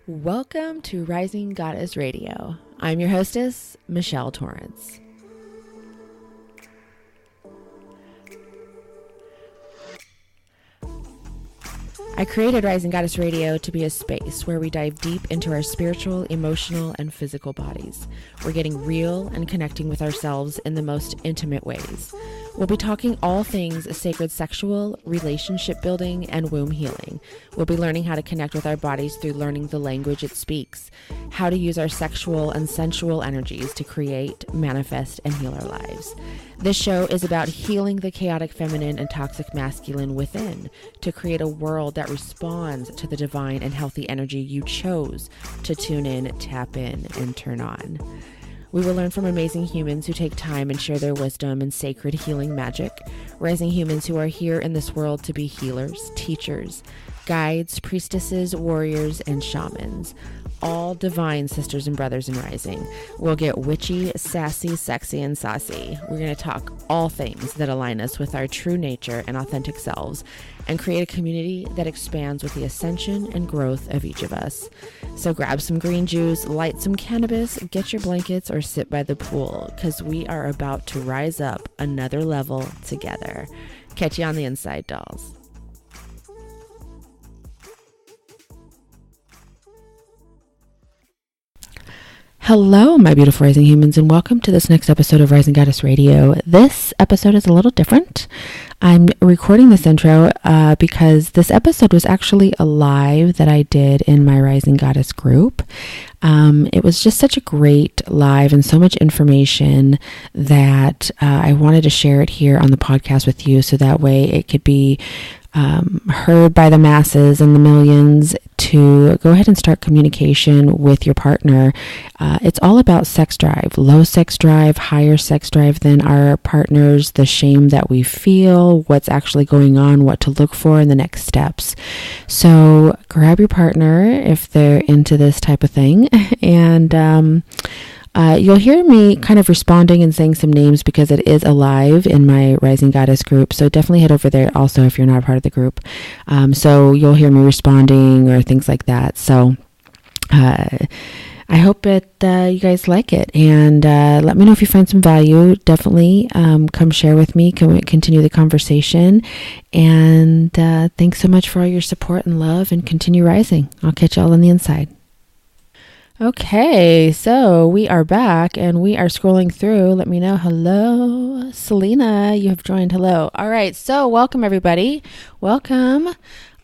Welcome to Rising Goddess Radio. I'm your hostess, Michelle Torrance. I created Rising Goddess Radio to be a space where we dive deep into our spiritual, emotional, and physical bodies. We're getting real and connecting with ourselves in the most intimate ways. We'll be talking all things sacred sexual, relationship building, and womb healing. We'll be learning how to connect with our bodies through learning the language it speaks, how to use our sexual and sensual energies to create, manifest, and heal our lives. This show is about healing the chaotic feminine and toxic masculine within to create a world that responds to the divine and healthy energy you chose to tune in, tap in, and turn on. We will learn from amazing humans who take time and share their wisdom and sacred healing magic, rising humans who are here in this world to be healers, teachers, guides, priestesses, warriors, and shamans. All divine sisters and brothers in rising. We'll get witchy, sassy, sexy, and saucy. We're going to talk all things that align us with our true nature and authentic selves and create a community that expands with the ascension and growth of each of us. So grab some green juice, light some cannabis, get your blankets, or sit by the pool because we are about to rise up another level together. Catch you on the inside, dolls. Hello, my beautiful rising humans, and welcome to this next episode of Rising Goddess Radio. This episode is a little different. I'm recording this intro because this episode was actually a live that I did in my Rising Goddess group. It was just such a great live and so much information that I wanted to share it here on the podcast with you so that way it could be heard by the masses and the millions to go ahead and start communication with your partner. It's all about sex drive, low sex drive, higher sex drive than our partners, the shame that we feel, what's actually going on, what to look for in the next steps. So grab your partner if they're into this type of thing. And you'll hear me kind of responding and saying some names because it is alive in my Rising Goddess group. So definitely head over there also if you're not a part of the group. So you'll hear me responding or things like that. So I hope that you guys like it. And let me know if you find some value. Definitely come share with me. Can we continue the conversation? And thanks so much for all your support and love and continue rising. I'll catch y'all on the inside. Okay, so we are back and we are scrolling through. Let me know. Hello, Selena, you have joined. Hello. All right, so welcome everybody. Welcome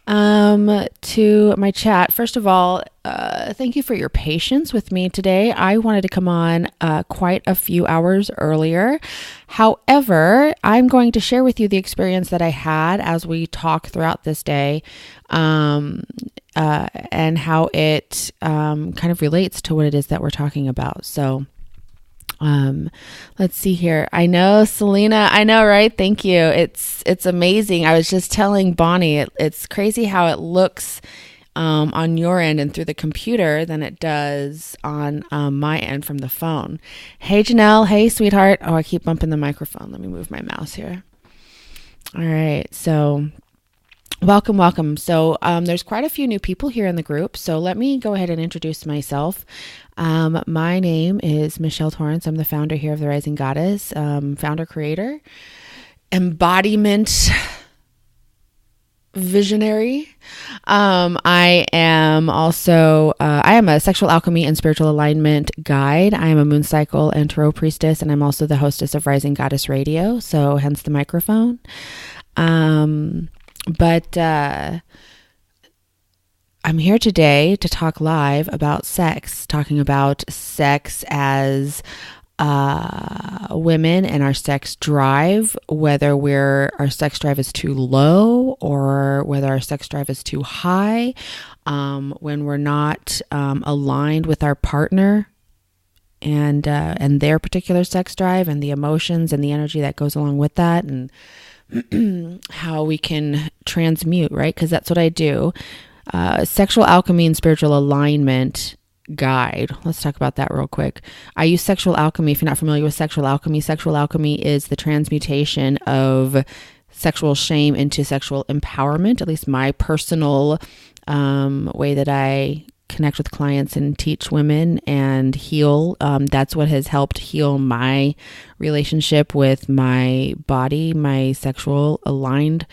to my chat. First of all, thank you for your patience with me today. I wanted to come on quite a few hours earlier. However, I'm going to share with you the experience that I had as we talk throughout this day. And how it kind of relates to what it is that we're talking about. So let's see here. I know, Selena, I know, right? Thank you. It's amazing. I was just telling Bonnie, it's crazy how it looks on your end and through the computer than it does on my end from the phone. Hey, Janelle. Hey, sweetheart. Oh, I keep bumping the microphone. Let me move my mouse here. All right. So welcome. So there's quite a few new people here in the group. So let me go ahead and introduce myself. My name is Michelle Torrance. I'm the founder here of the Rising Goddess, founder, creator, embodiment, visionary. I am also, I am a sexual alchemy and spiritual alignment guide. I am a moon cycle and tarot priestess, and I'm also the hostess of Rising Goddess Radio. So hence the microphone. But I'm here today to talk live about sex, talking about sex as women and our sex drive, whether our sex drive is too low or whether our sex drive is too high, when we're not aligned with our partner and their particular sex drive and the emotions and the energy that goes along with that, and how we can transmute, right? Because that's what I do. Sexual alchemy and spiritual alignment guide. Let's talk about that real quick. I use sexual alchemy. If you're not familiar with sexual alchemy is the transmutation of sexual shame into sexual empowerment, at least my personal way that I connect with clients and teach women and heal. That's what has helped heal my relationship with my body, my sexual aligned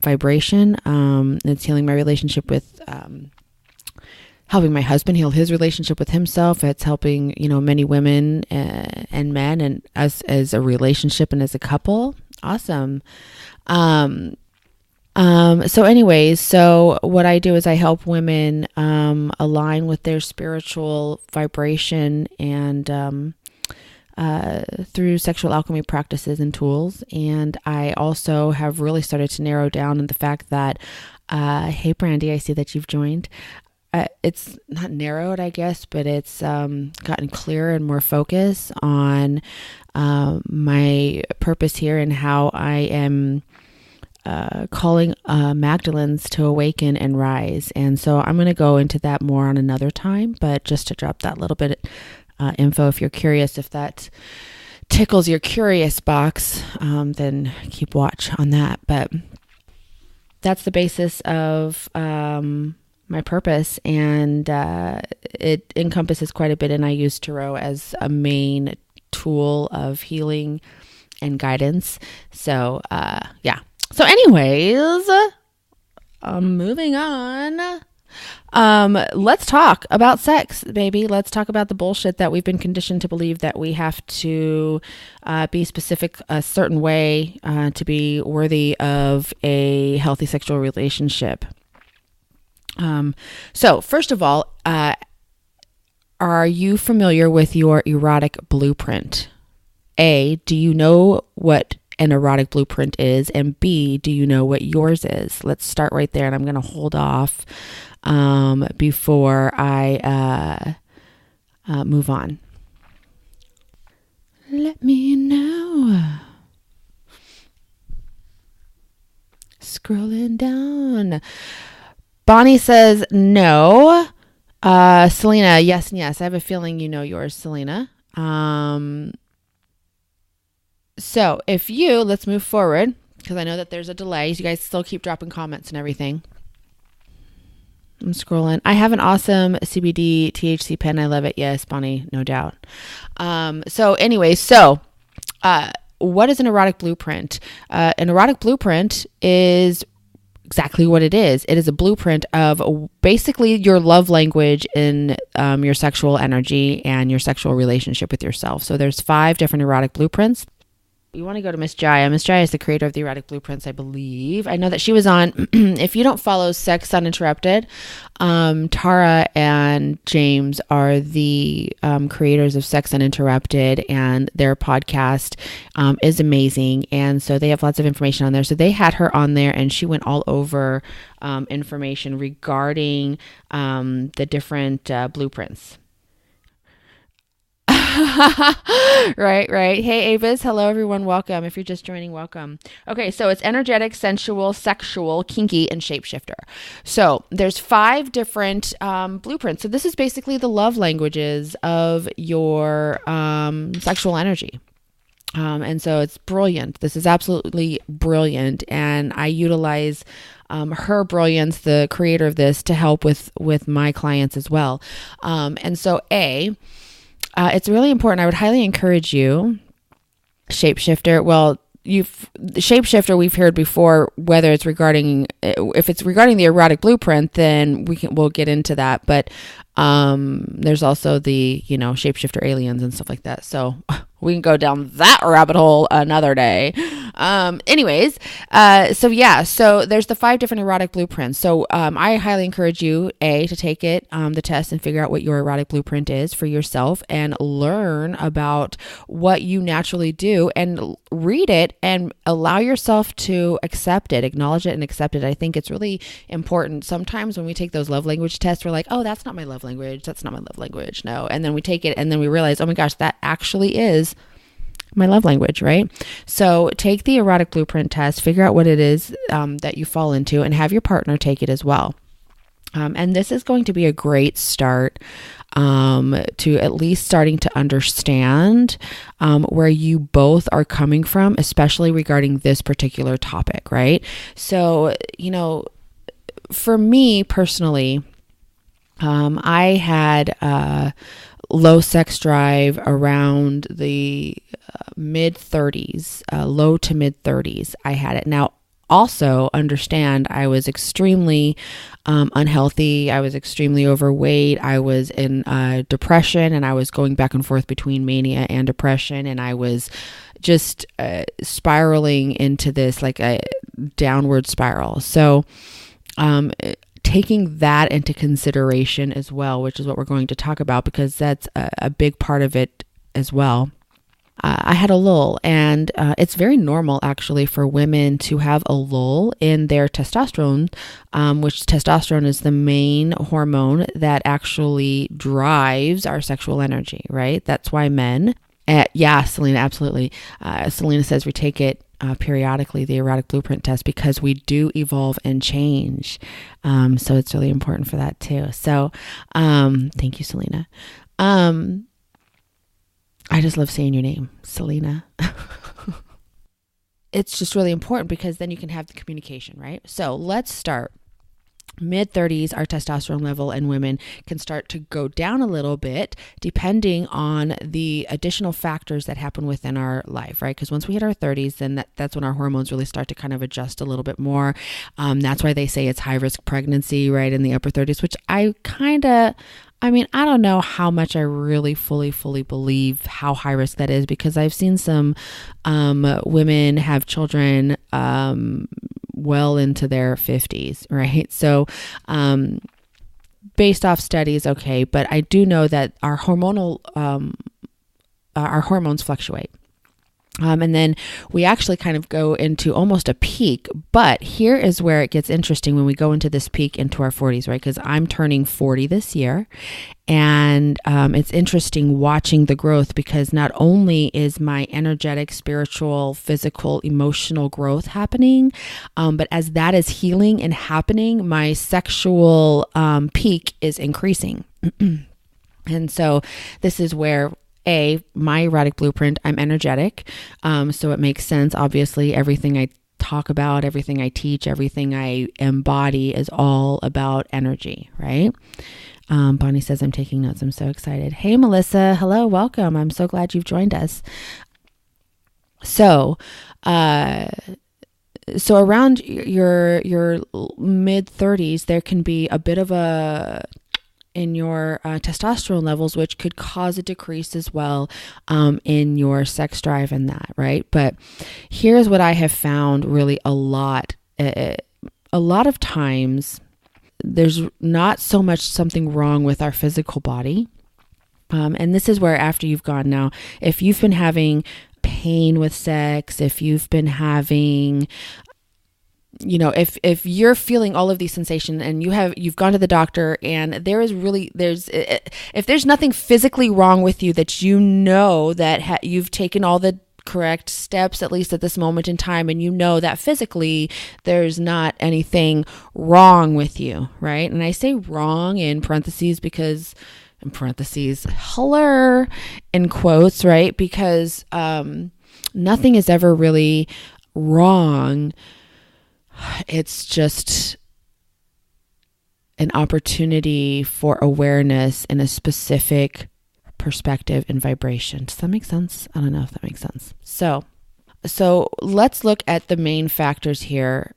vibration. It's healing my relationship with helping my husband heal his relationship with himself. It's helping, many women and men and us as a relationship and as a couple. Awesome. So what I do is I help women align with their spiritual vibration and through sexual alchemy practices and tools. And I also have really started to narrow down on the fact that, hey, Brandy, I see that you've joined. It's not narrowed, I guess, but it's gotten clearer and more focus on my purpose here and how I am calling Magdalens to awaken and rise. And so I'm going to go into that more on another time, but just to drop that little bit info, if you're curious, if that tickles your curious box, then keep watch on that. But that's the basis of my purpose, and it encompasses quite a bit, and I use tarot as a main tool of healing and guidance. So so anyways, moving on. Let's talk about sex, baby. Let's talk about the bullshit that we've been conditioned to believe, that we have to be specific a certain way to be worthy of a healthy sexual relationship. So first of all, are you familiar with your erotic blueprint? A, do you know what an erotic blueprint is? And B, do you know what yours is? Let's start right there. And I'm going to hold off before I move on. Let me know. Scrolling down. Bonnie says no. Selena, yes. I have a feeling you know yours, Selena. So let's move forward, because I know that there's a delay. You guys still keep dropping comments and everything. I'm scrolling. I have an awesome CBD THC pen. I love it. Yes, Bonnie, no doubt. What is an erotic blueprint? An erotic blueprint is exactly what it is. It is a blueprint of basically your love language in your sexual energy and your sexual relationship with yourself. So there's 5 different erotic blueprints. You want to go to Miss Jaya. Miss Jaya is the creator of the Erotic Blueprints, I believe. I know that she was on, if you don't follow Sex Uninterrupted, Tara and James are the creators of Sex Uninterrupted, and their podcast is amazing. And so they have lots of information on there. So they had her on there, and she went all over information regarding the different blueprints. Right. Hey, Avis. Hello, everyone. Welcome. If you're just joining, welcome. Okay, so it's energetic, sensual, sexual, kinky, and shapeshifter. So there's 5 different blueprints. So this is basically the love languages of your sexual energy. And so it's brilliant. This is absolutely brilliant. And I utilize her brilliance, the creator of this, to help with my clients as well. And so it's really important. I would highly encourage you, shapeshifter. Well, shapeshifter we've heard before, whether it's regarding, if it's regarding the erotic blueprint, then we'll get into that. But there's also the, shapeshifter aliens and stuff like that. So we can go down that rabbit hole another day. So there's the 5 different erotic blueprints. So I highly encourage you, to take it, the test, and figure out what your erotic blueprint is for yourself, and learn about what you naturally do, and read it and allow yourself to accept it, acknowledge it and accept it. I think it's really important. Sometimes when we take those love language tests, we're like, oh, that's not my love language. That's not my love language. No. And then we take it and then we realize, oh my gosh, that actually is my love language, right? So take the erotic blueprint test, figure out what it is that you fall into, and have your partner take it as well. And this is going to be a great start to at least starting to understand where you both are coming from, especially regarding this particular topic, right? So, for me personally, I had low sex drive around the mid 30s, low to mid 30s. I had it. Now, also understand I was extremely unhealthy. I was extremely overweight. I was in depression, and I was going back and forth between mania and depression. And I was just spiraling into this like a downward spiral. So taking that into consideration as well, which is what we're going to talk about, because that's a big part of it as well. I had a lull, and it's very normal actually for women to have a lull in their testosterone, which testosterone is the main hormone that actually drives our sexual energy, right? That's why men, yeah, Selena, absolutely. Selena says we take it periodically, the erotic blueprint test, because we do evolve and change. So it's really important for that too. So thank you, Selena. I just love saying your name, Selena. It's just really important because then you can have the communication, right? So let's start. Mid 30s, our testosterone level in women can start to go down a little bit depending on the additional factors that happen within our life, right? Because once we hit our 30s, then that's when our hormones really start to kind of adjust a little bit more. That's why they say it's high risk pregnancy, right? In the upper 30s, which I don't know how much I really fully believe how high risk that is, because I've seen some women have children well into their 50s, right? So based off studies, okay, but I do know that our hormonal our hormones fluctuate. And then we actually kind of go into almost a peak, but here is where it gets interesting when we go into this peak into our 40s, right? Because I'm turning 40 this year, and it's interesting watching the growth, because not only is my energetic, spiritual, physical, emotional growth happening, but as that is healing and happening, my sexual peak is increasing. And so this is where my erotic blueprint, I'm energetic. So it makes sense. Obviously, everything I talk about, everything I teach, everything I embody is all about energy, right? Bonnie says, I'm taking notes. I'm so excited. Hey, Melissa. Hello. Welcome. I'm so glad you've joined us. So around your mid 30s, there can be a bit of a in your testosterone levels, which could cause a decrease as well in your sex drive and that, right? But here's what I have found really a lot of times, there's not so much something wrong with our physical body. And this is where after you've gone now, if you've been having pain with sex, if you've been having if you're feeling all of these sensations and you've gone to the doctor, and if there's nothing physically wrong with you, that that you've taken all the correct steps, at least at this moment in time, and that physically there's not anything wrong with you, right? And I say wrong in parentheses because hello, in quotes, right? Because nothing is ever really wrong. It's just an opportunity for awareness in a specific perspective and vibration. Does that make sense? I don't know if that makes sense. So let's look at the main factors here.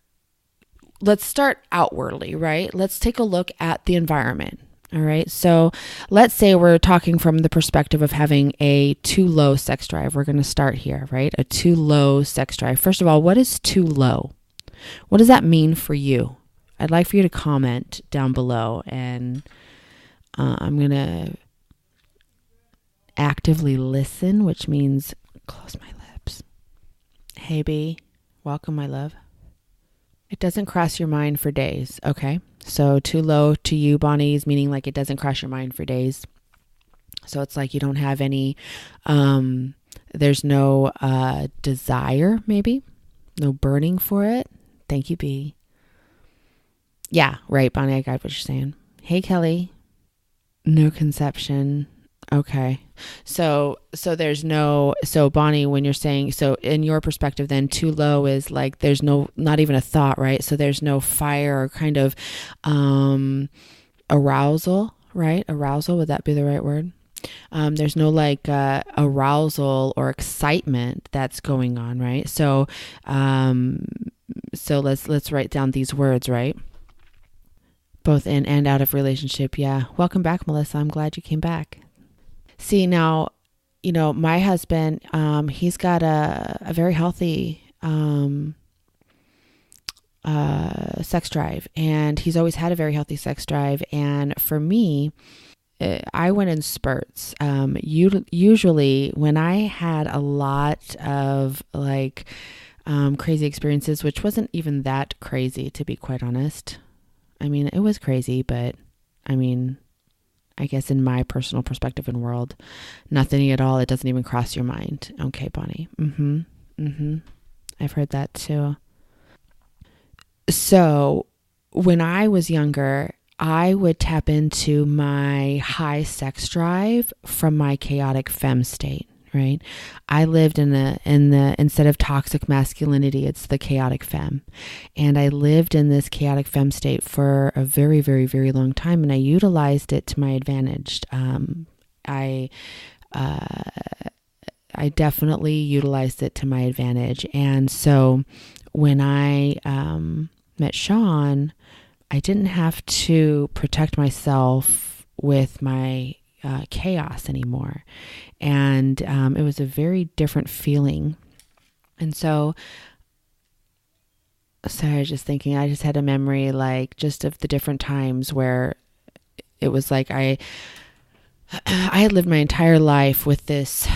Let's start outwardly, right? Let's take a look at the environment. All right. So let's say we're talking from the perspective of having a too low sex drive. We're going to start here, right? A too low sex drive. First of all, what is too low? What does that mean for you? I'd like for you to comment down below, and I'm going to actively listen, which means close my lips. Hey, B, welcome, my love. It doesn't cross your mind for days. Okay. So too low to you, Bonnie, is meaning like it doesn't cross your mind for days. So it's like you don't have any, there's no desire, maybe, no burning for it. Thank you, B. Yeah, right, Bonnie, I got what you're saying. Hey, Kelly. No conception. Okay. So there's no, so Bonnie, when you're saying, so in your perspective, then too low is like, there's no, not even a thought, right? So there's no fire or kind of, arousal, right? Arousal, would that be the right word? There's no like arousal or excitement that's going on, right? So let's write down these words, right? Both in and out of relationship. Yeah. Welcome back, Melissa. I'm glad you came back. See, now, my husband, he's got a very healthy sex drive, and he's always had a very healthy sex drive. And for me, I went in spurts. Usually when I had a lot of like crazy experiences, which wasn't even that crazy, to be quite honest. I mean, it was crazy, but I mean, I guess in my personal perspective and world, nothing at all. It doesn't even cross your mind. Okay, Bonnie. I've heard that too. So when I was younger, I would tap into my high sex drive from my chaotic femme state, right? I lived in the instead of toxic masculinity, it's the chaotic femme. And I lived in this chaotic femme state for a very, very, very long time, and I utilized it to my advantage. I definitely utilized it to my advantage. And so when I met Sean, I didn't have to protect myself with my chaos anymore. And it was a very different feeling. And so, sorry, I was just thinking, I just had a memory like just of the different times where it was like I had lived my entire life with this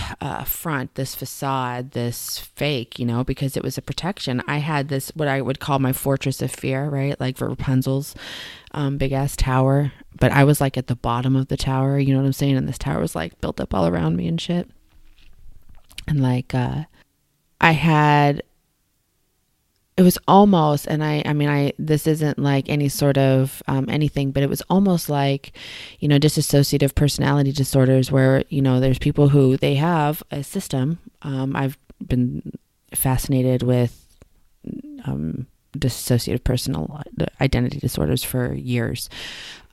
front, this facade, this fake, because it was a protection. I had this, what I would call my fortress of fear, right? Like Rapunzel's big ass tower. But I was like at the bottom of the tower, you know what I'm saying? And this tower was like built up all around me and shit. And like, it was almost, and I mean, this isn't like any sort of anything, but it was almost like, dissociative personality disorders where, there's people who they have a system. I've been fascinated with dissociative personal identity disorders for years.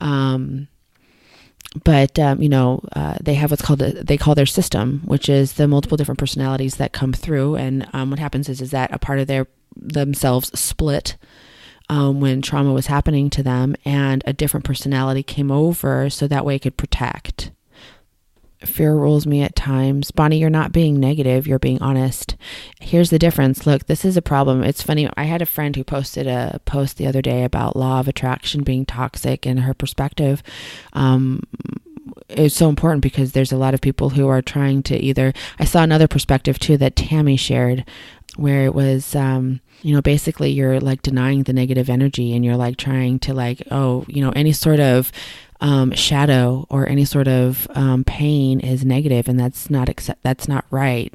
But they have what's called they call their system, which is the multiple different personalities that come through. And what happens is that a part of themselves split when trauma was happening to them, and a different personality came over so that way it could protect. Fear rules me at times. Bonnie, you're not being negative. You're being honest. Here's the difference. Look, this is a problem. It's funny. I had a friend who posted a post the other day about law of attraction being toxic, and her perspective is so important because there's a lot of people who are trying to I saw another perspective too that Tammy shared, where it was, basically you're like denying the negative energy, and you're like trying to any sort of shadow or any sort of pain is negative, and that's not right.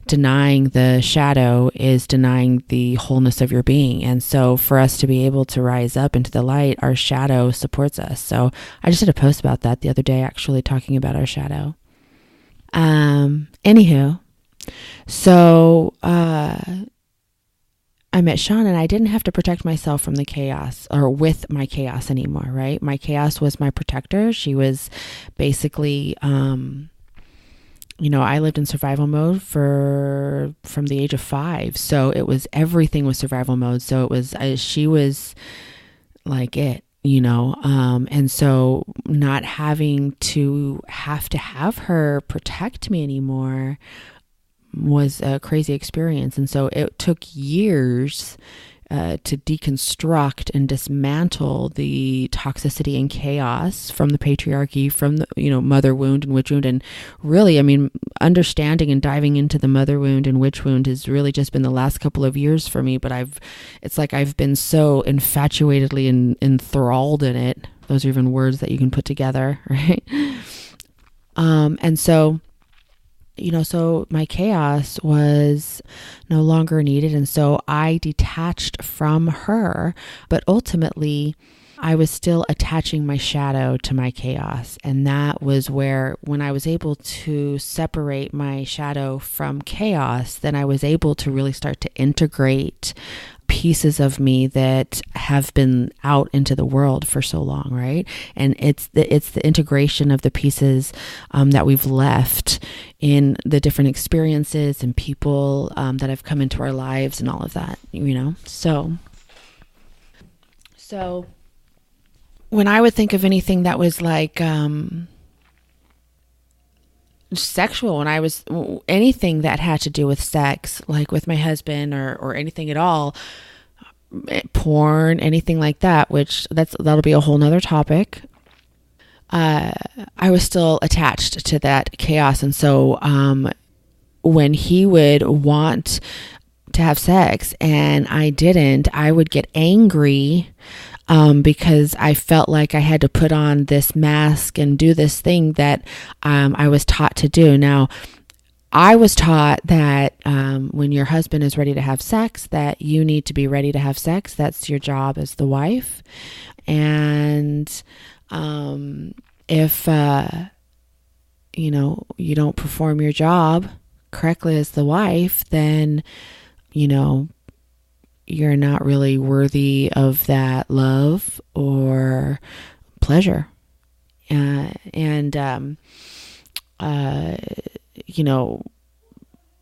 Denying the shadow is denying the wholeness of your being. And so for us to be able to rise up into the light, our shadow supports us. So I just did a post about that the other day, actually talking about our shadow. Anywho, so I met Sean, and I didn't have to protect myself from the chaos or with my chaos anymore, right? My chaos was my protector. She was basically, I lived in survival mode from the age of 5. So everything was survival mode. So she was like it, and so not having to have her protect me anymore was a crazy experience. And so it took years to deconstruct and dismantle the toxicity and chaos from the patriarchy, from the mother wound and witch wound. And really, I mean, understanding and diving into the mother wound and witch wound has really just been the last couple of years for me. But it's like I've been so infatuatedly enthralled in it. Those are even words that you can put together, right? And so so my chaos was no longer needed. And so I detached from her, but ultimately I was still attaching my shadow to my chaos. And that was where, when I was able to separate my shadow from chaos, then I was able to really start to integrate pieces of me that have been out into the world for so long, right? And it's the integration of the pieces that we've left in the different experiences and people that have come into our lives and all of that, So when I would think of anything that was like sexual, when I was anything that had to do with sex, like with my husband or anything at all, porn, anything like that, which that'll be a whole nother topic. I was still attached to that chaos. And so when he would want to have sex and I didn't, I would get angry because I felt like I had to put on this mask and do this thing that I was taught to do. Now, I was taught that when your husband is ready to have sex, that you need to be ready to have sex. That's your job as the wife. And if you don't perform your job correctly as the wife, then you're not really worthy of that love or pleasure.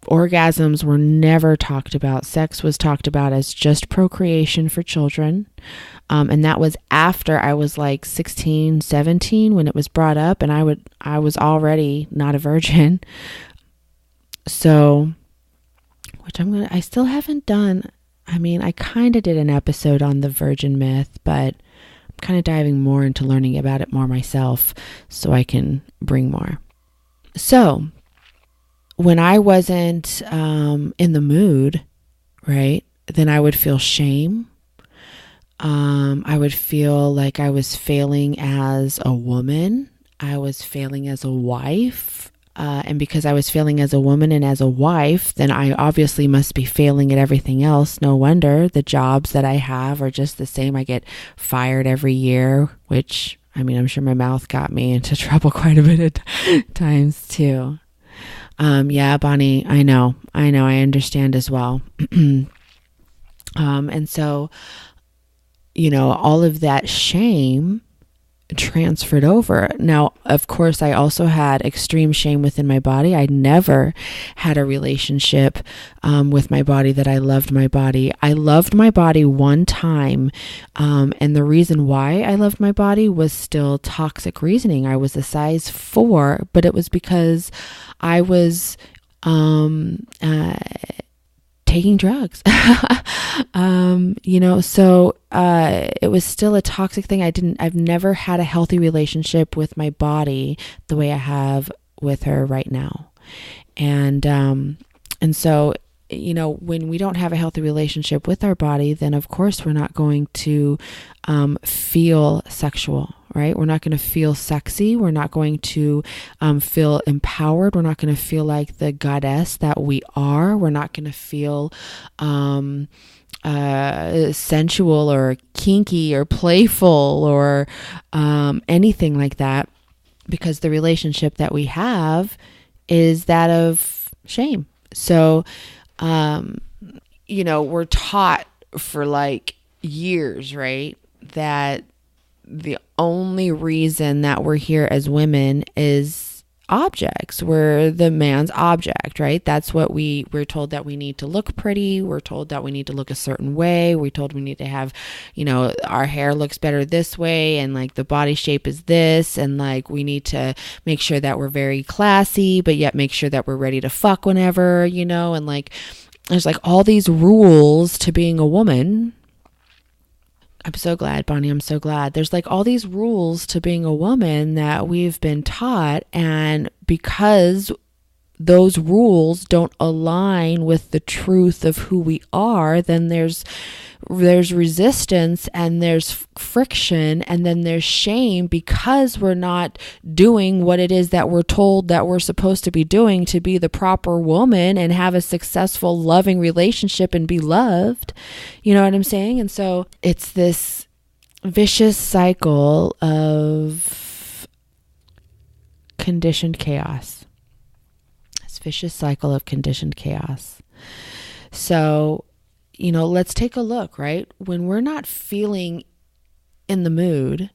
Orgasms were never talked about. Sex was talked about as just procreation for children. And that was after I was like 16, 17 when it was brought up, and I was already not a virgin. So, which I still haven't done. I mean, I kind of did an episode on the virgin myth, but I'm kind of diving more into learning about it more myself so I can bring more. So when I wasn't in the mood, right, then I would feel shame. I would feel like I was failing as a woman. I was failing as a wife. And because I was failing as a woman and as a wife, then I obviously must be failing at everything else. No wonder the jobs that I have are just the same. I get fired every year, which, I mean, I'm sure my mouth got me into trouble quite a bit of times too. Yeah, Bonnie, I know, I understand as well. And so, all of that shame transferred over. Now, of course, I also had extreme shame within my body. I never had a relationship with my body that I loved my body. I loved my body one time, and the reason why I loved my body was still toxic reasoning. I was a size 4, but it was because I was taking drugs. So it was still a toxic thing. I've never had a healthy relationship with my body the way I have with her right now. And so, when we don't have a healthy relationship with our body, then of course we're not going to feel sexual, right? We're not going to feel sexy. We're not going to feel empowered. We're not going to feel like the goddess that we are. We're not going to feel sensual or kinky or playful or anything like that, because the relationship that we have is that of shame. So, we're taught for like years, right, that the only reason that we're here as women is objects. We're the man's object, right? That's what we're told, that we need to look pretty. We're told that we need to look a certain way. We're told we need to have, our hair looks better this way, and like the body shape is this, and like we need to make sure that we're very classy, but yet make sure that we're ready to fuck whenever, and like there's like all these rules to being a woman. I'm so glad, Bonnie. I'm so glad. There's like all these rules to being a woman that we've been taught. And because those rules don't align with the truth of who we are, then there's resistance and there's friction, and then there's shame because we're not doing what it is that we're told that we're supposed to be doing to be the proper woman and have a successful, loving relationship and be loved. You know what I'm saying? And so it's this vicious cycle of conditioned chaos. This vicious cycle of conditioned chaos. So, let's take a look, right? When we're not feeling in the mood,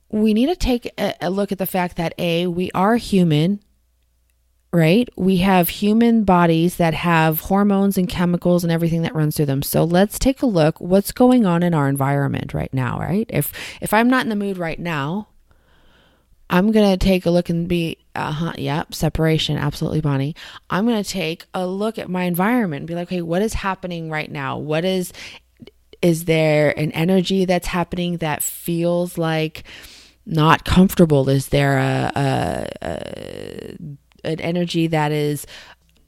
we need to take a look at the fact that we are human, right? We have human bodies that have hormones and chemicals and everything that runs through them. So let's take a look what's going on in our environment right now, right? If I'm not in the mood right now, I'm going to take a look and be, separation. Absolutely, Bonnie. I'm going to take a look at my environment and be like, okay, what is happening right now? Is there an energy that's happening that feels like not comfortable? Is there an energy that is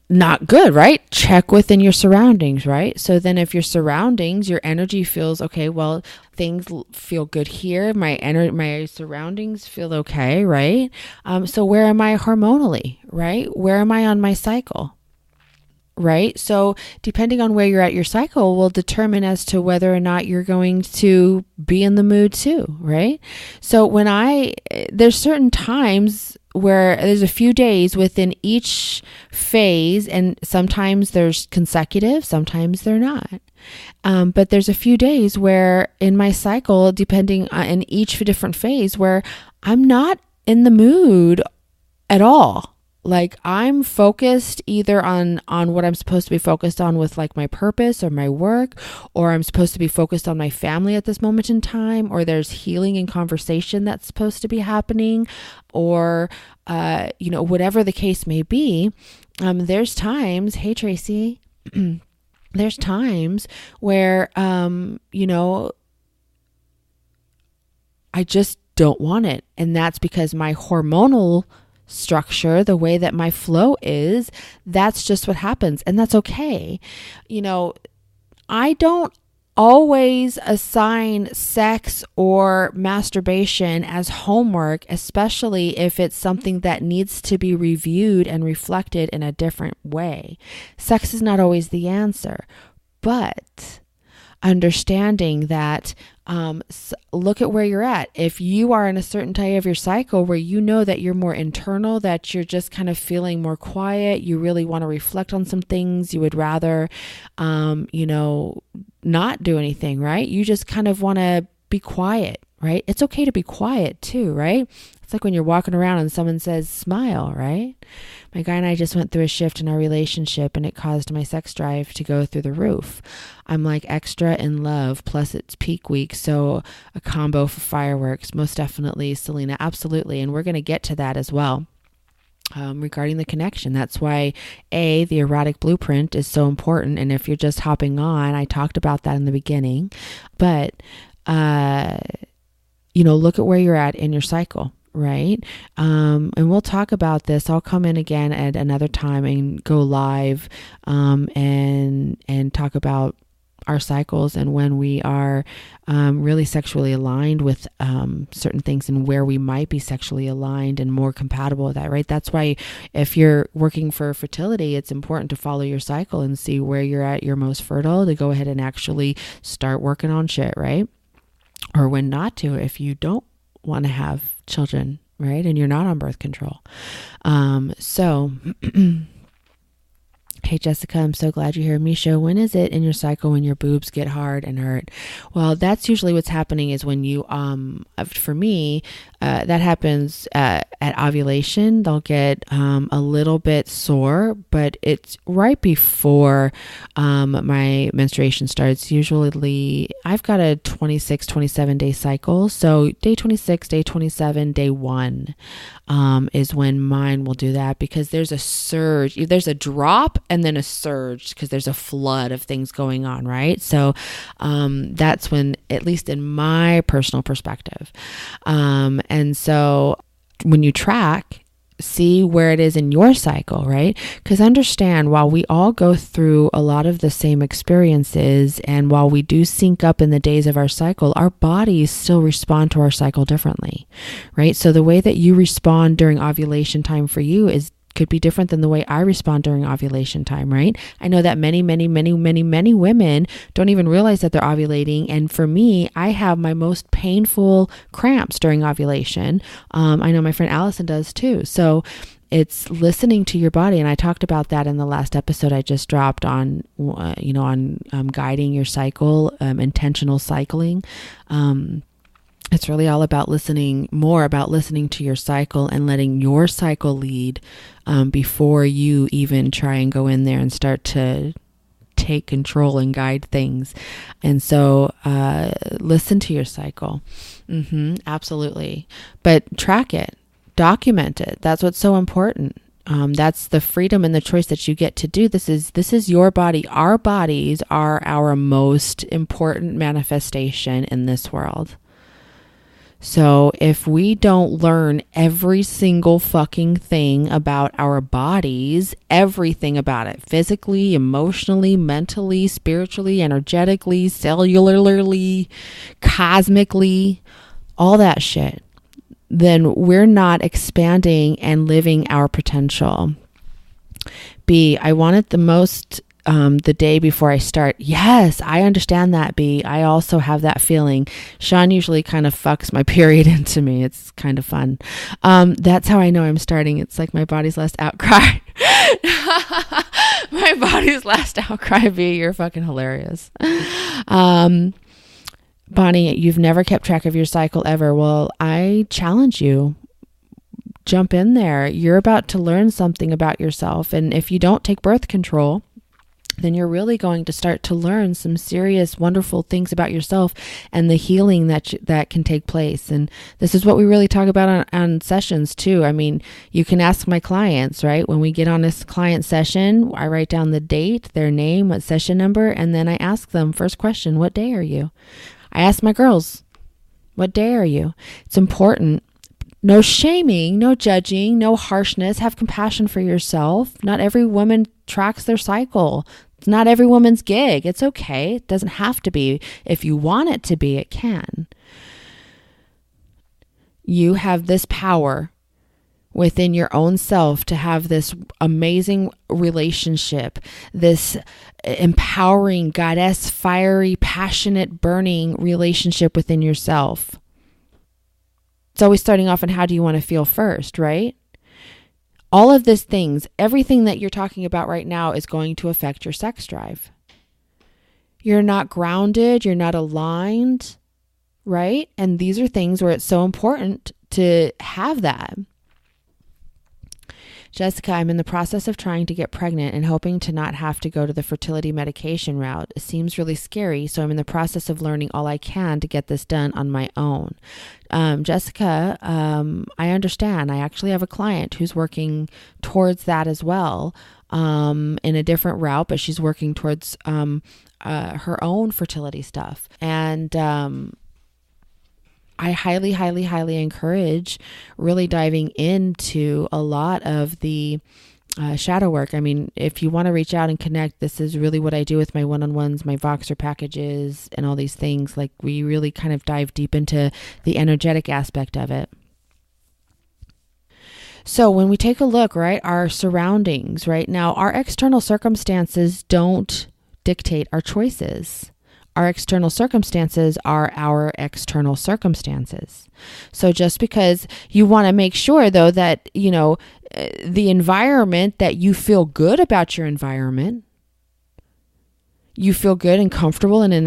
not good, right? Check within your surroundings, right? So then if your surroundings, your energy feels okay, well, things feel good here. My surroundings feel okay, right? So where am I hormonally, right? Where am I on my cycle? Right? So depending on where you're at your cycle will determine as to whether or not you're going to be in the mood too, right? So there's certain times where there's a few days within each phase, and sometimes there's consecutive, sometimes they're not. But there's a few days where in my cycle, depending on in each different phase, where I'm not in the mood at all. Like I'm focused either on what I'm supposed to be focused on with like my purpose or my work, or I'm supposed to be focused on my family at this moment in time, or there's healing and conversation that's supposed to be happening, or, whatever the case may be. There's times, hey, Tracy, there's times where, I just don't want it. And that's because my hormonal structure, the way that my flow is, that's just what happens. And that's okay. I don't always assign sex or masturbation as homework, especially if it's something that needs to be reviewed and reflected in a different way. Sex is not always the answer, but understanding that look at where you're at. If you are in a certain time of your cycle where you know that you're more internal, that you're just kind of feeling more quiet, you really want to reflect on some things, you would rather, not do anything, right? You just kind of want to be quiet, right? It's okay to be quiet too, right? It's like when you're walking around and someone says, smile, right? My guy and I just went through a shift in our relationship and it caused my sex drive to go through the roof. I'm like extra in love, plus it's peak week. So a combo for fireworks, most definitely, Selena, absolutely. And we're going to get to that as well. Regarding the connection. That's why the erotic blueprint is so important. And if you're just hopping on, I talked about that in the beginning, but, look at where you're at in your cycle. Right. And we'll talk about this. I'll come in again at another time and go live, and talk about our cycles and when we are really sexually aligned with certain things and where we might be sexually aligned and more compatible with that, right? That's why if you're working for fertility, it's important to follow your cycle and see where you're at your most fertile to go ahead and actually start working on shit, right? Or when not to, if you don't want to have children, right? And you're not on birth control. Hey, Jessica, I'm so glad you're here. Misha, when is it in your cycle when your boobs get hard and hurt? Well, that's usually what's happening is when you, for me, that happens at ovulation. They'll get a little bit sore, but it's right before my menstruation starts. Usually, I've got a 26, 27 day cycle. So day 26, day 27, day 1 is when mine will do that because there's a surge. There's a drop and then a surge because there's a flood of things going on, right? So that's when, at least in my personal perspective. And so when you track, see where it is in your cycle, right? Because understand, while we all go through a lot of the same experiences and while we do sync up in the days of our cycle, our bodies still respond to our cycle differently, right? So the way that you respond during ovulation time for you could be different than the way I respond during ovulation time, right? I know that many women don't even realize that they're ovulating. And for me, I have my most painful cramps during ovulation. I know my friend Allison does too. So It's listening to your body. And I talked about that in the last episode I just dropped on, guiding your cycle, intentional cycling. It's really all about listening to your cycle and letting your cycle lead before you even try and go in there and start to take control and guide things. And so listen to your cycle. Absolutely. But track it, document it. That's what's so important. That's the freedom and the choice that you get to do. This is your body. Our bodies are our most important manifestation in this world. So if we don't learn every single fucking thing about our bodies, everything about it, physically, emotionally, mentally, spiritually, energetically, cellularly, cosmically, all that shit, then we're not expanding and living our potential. B, I want it the most the day before I start. Yes, I understand that, B. I also have that feeling. Sean usually kind of fucks my period into me. It's kind of fun. That's how I know I'm starting. It's like my body's last outcry. My body's last outcry, B. You're fucking hilarious. Bonnie, you've never kept track of your cycle ever. Well, I challenge you. Jump in there. You're about to learn something about yourself. And if you don't take birth control, then you're really going to start to learn some serious, wonderful things about yourself and the healing that can take place. And this is what we really talk about on sessions too. I mean, you can ask my clients, right? When we get on this client session, I write down the date, their name, what session number, and then I ask them, first question, what day are you? I ask my girls, what day are you? It's important. No shaming, no judging, no harshness. Have compassion for yourself. Not every woman tracks their cycle. It's not every woman's gig. It's okay. It doesn't have to be. If you want it to be, it can. You have this power within your own self to have this amazing relationship, this empowering, goddess, fiery, passionate, burning relationship within yourself. It's always starting off on how do you want to feel first, right? All of these things, everything that you're talking about right now is going to affect your sex drive. You're not grounded, you're not aligned, right? And these are things where it's so important to have that. Jessica, I'm in the process of trying to get pregnant and hoping to not have to go to the fertility medication route. It seems really scary, so I'm in the process of learning all I can to get this done on my own. Jessica, I understand. I actually have a client who's working towards that as well, in a different route, but she's working towards her own fertility stuff. And I highly, highly, highly encourage really diving into a lot of the shadow work. I mean, if you want to reach out and connect, this is really what I do with my one-on-ones, my Voxer packages, and all these things. Like, we really kind of dive deep into the energetic aspect of it. So when we take a look, right, our surroundings right now, our external circumstances don't dictate our choices. Our external circumstances are our external circumstances. So just because you want to make sure, though, that, you know, the environment, that you feel good about your environment, you feel good and comfortable and in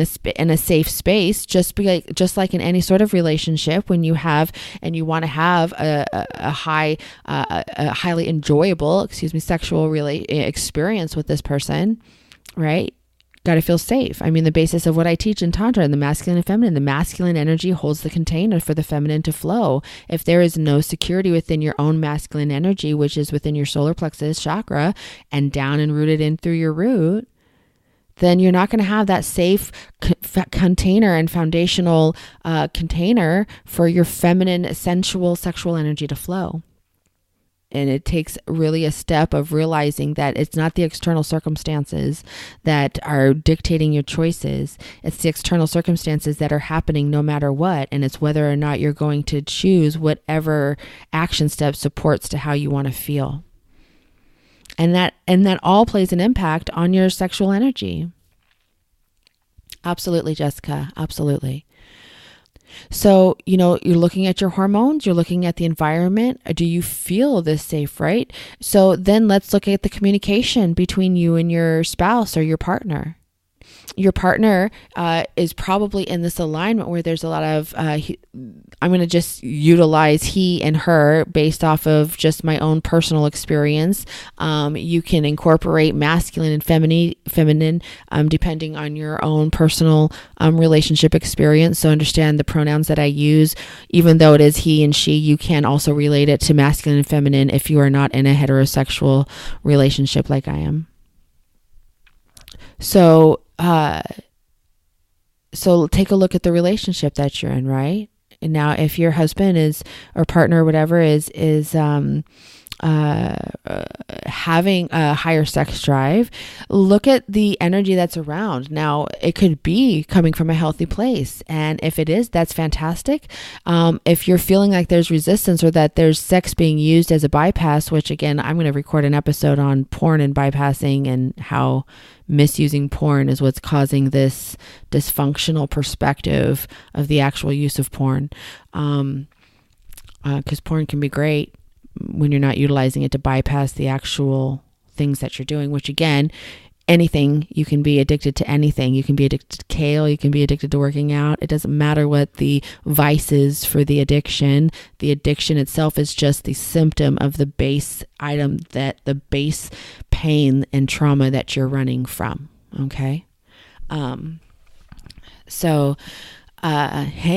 a safe space, just like in any sort of relationship, when you have and you want to have a highly enjoyable, sexual experience with this person, right? Got to feel safe. I mean, the basis of what I teach in Tantra, the masculine and feminine, the masculine energy holds the container for the feminine to flow. If there is no security within your own masculine energy, which is within your solar plexus chakra and down and rooted in through your root, then you're not going to have that safe container and foundational container for your feminine, sensual, sexual energy to flow. And it takes really a step of realizing that it's not the external circumstances that are dictating your choices. It's the external circumstances that are happening no matter what. And it's whether or not you're going to choose whatever action step supports to how you want to feel. And that all plays an impact on your sexual energy. Absolutely, Jessica. Absolutely. So, you're looking at your hormones, you're looking at the environment. Do you feel this safe, right? So then let's look at the communication between you and your spouse or your partner. Your partner is probably in this alignment where there's a lot of, I'm going to just utilize he and her based off of just my own personal experience. You can incorporate masculine and feminine, depending on your own personal relationship experience. So understand the pronouns that I use, even though it is he and she, you can also relate it to masculine and feminine if you are not in a heterosexual relationship like I am. So take a look at the relationship that you're in, right? And now if your husband is, or partner or whatever is having a higher sex drive, look at the energy that's around. Now, it could be coming from a healthy place. And if it is, that's fantastic. If you're feeling like there's resistance or that there's sex being used as a bypass, which again, I'm going to record an episode on porn and bypassing and how misusing porn is what's causing this dysfunctional perspective of the actual use of porn. Because porn can be great when you're not utilizing it to bypass the actual things that you're doing, which again, anything, you can be addicted to anything. You can be addicted to kale, you can be addicted to working out. It doesn't matter what the vice is for the addiction. The addiction itself is just the symptom of the base item, that the base pain and trauma that you're running from. Okay. Hey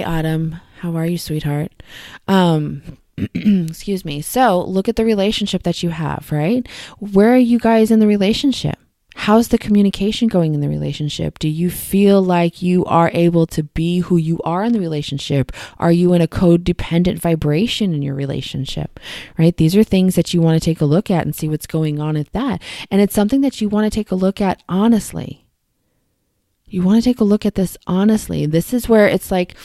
Autumn, how are you, sweetheart? Excuse me. So look at the relationship that you have, right? Where are you guys in the relationship? How's the communication going in the relationship? Do you feel like you are able to be who you are in the relationship? Are you in a codependent vibration in your relationship, right? These are things that you want to take a look at and see what's going on at that. And it's something that you want to take a look at honestly. You want to take a look at this honestly. This is where it's like,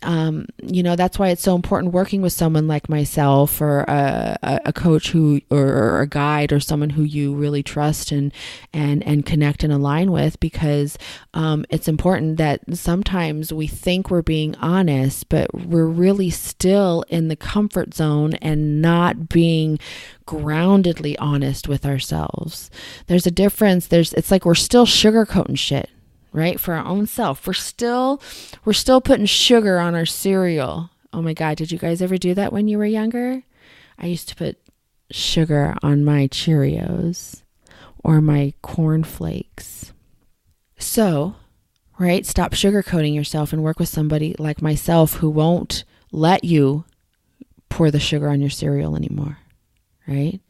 that's why it's so important working with someone like myself or a coach who, or a guide or someone who you really trust and connect and align with, because it's important that sometimes we think we're being honest, but we're really still in the comfort zone and not being groundedly honest with ourselves. There's a difference. It's like we're still sugarcoating shit. Right? For our own self. We're still putting sugar on our cereal. Oh my God. Did you guys ever do that when you were younger? I used to put sugar on my Cheerios or my cornflakes. So, right? Stop sugarcoating yourself and work with somebody like myself who won't let you pour the sugar on your cereal anymore. Right?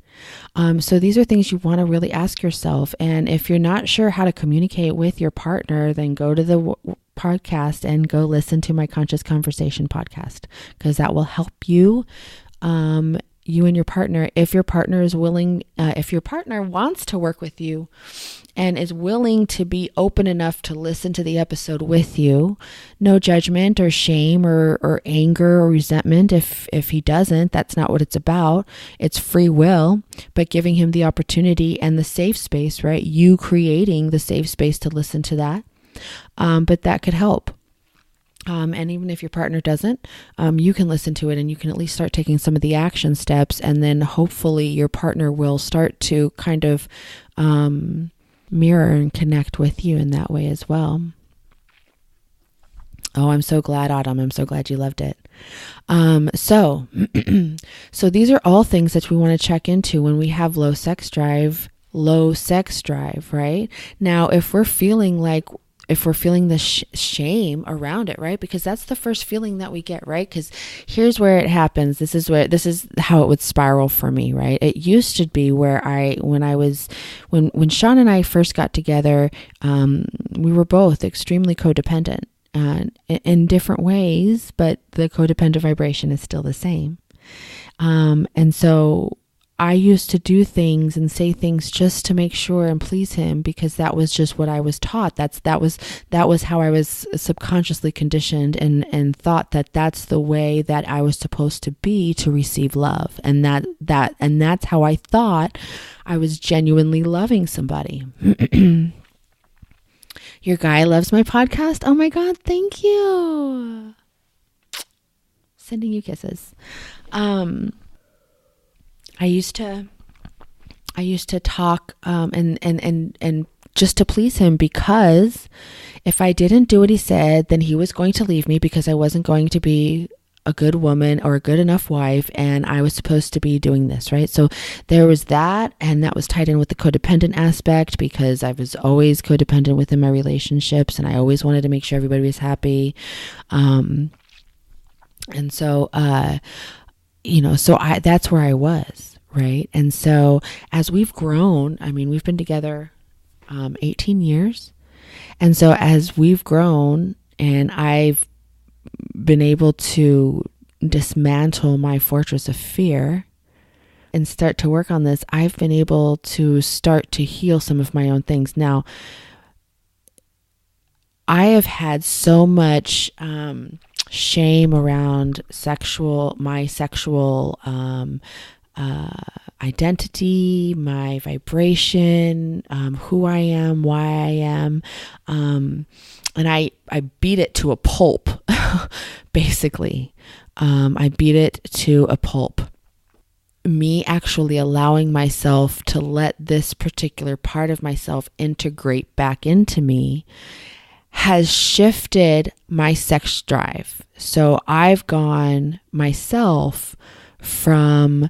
So these are things you want to really ask yourself. And if you're not sure how to communicate with your partner, then go to the podcast and go listen to my Conscious Conversation podcast, because that will help you, you and your partner. If your partner is willing, if your partner wants to work with you and is willing to be open enough to listen to the episode with you, no judgment or shame or anger or resentment. If he doesn't, that's not what it's about. It's free will, but giving him the opportunity and the safe space, right? You creating the safe space to listen to that. But that could help. And even if your partner doesn't, you can listen to it and you can at least start taking some of the action steps. And then hopefully your partner will start to kind of mirror and connect with you in that way as well. Oh, I'm so glad, Autumn. I'm so glad you loved it. So these are all things that we want to check into when we have low sex drive, right? Now, if we're feeling the shame around it, right? Because that's the first feeling that we get, right? Because here's where it happens. This is how it would spiral for me, right? It used to be where when Sean and I first got together, we were both extremely codependent in different ways, but the codependent vibration is still the same. And so I used to do things and say things just to make sure and please him, because that was just what I was taught. That was how I was subconsciously conditioned and thought that that's the way that I was supposed to be to receive love. And that's how I thought I was genuinely loving somebody. Your guy loves my podcast. Oh my God. Thank you. Sending you kisses. I used to talk and just to please him, because if I didn't do what he said, then he was going to leave me because I wasn't going to be a good woman or a good enough wife, and I was supposed to be doing this, right? So there was that, and that was tied in with the codependent aspect, because I was always codependent within my relationships, and I always wanted to make sure everybody was happy. And so, that's where I was, right? And so as we've grown, I mean, we've been together 18 years. And so as we've grown and I've been able to dismantle my fortress of fear and start to work on this, I've been able to start to heal some of my own things. Now, I have had so much shame around my sexual identity, my vibration, who I am, why I am. And I beat it to a pulp, basically. I beat it to a pulp. Me actually allowing myself to let this particular part of myself integrate back into me has shifted my sex drive. So I've gone myself from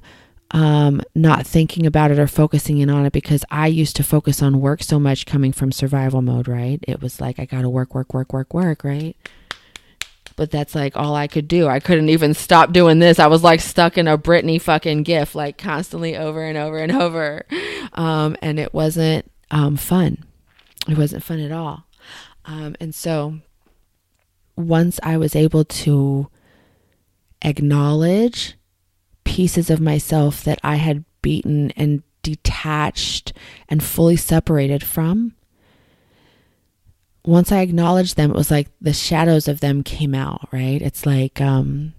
not thinking about it or focusing in on it, because I used to focus on work so much coming from survival mode, right? It was like, I got to work, right? But that's like all I could do. I couldn't even stop doing this. I was like stuck in a Britney fucking GIF, like constantly over and over and over. And it wasn't fun. It wasn't fun at all. And so once I was able to acknowledge pieces of myself that I had beaten and detached and fully separated from, once I acknowledged them, it was like the shadows of them came out, right? It's like I'm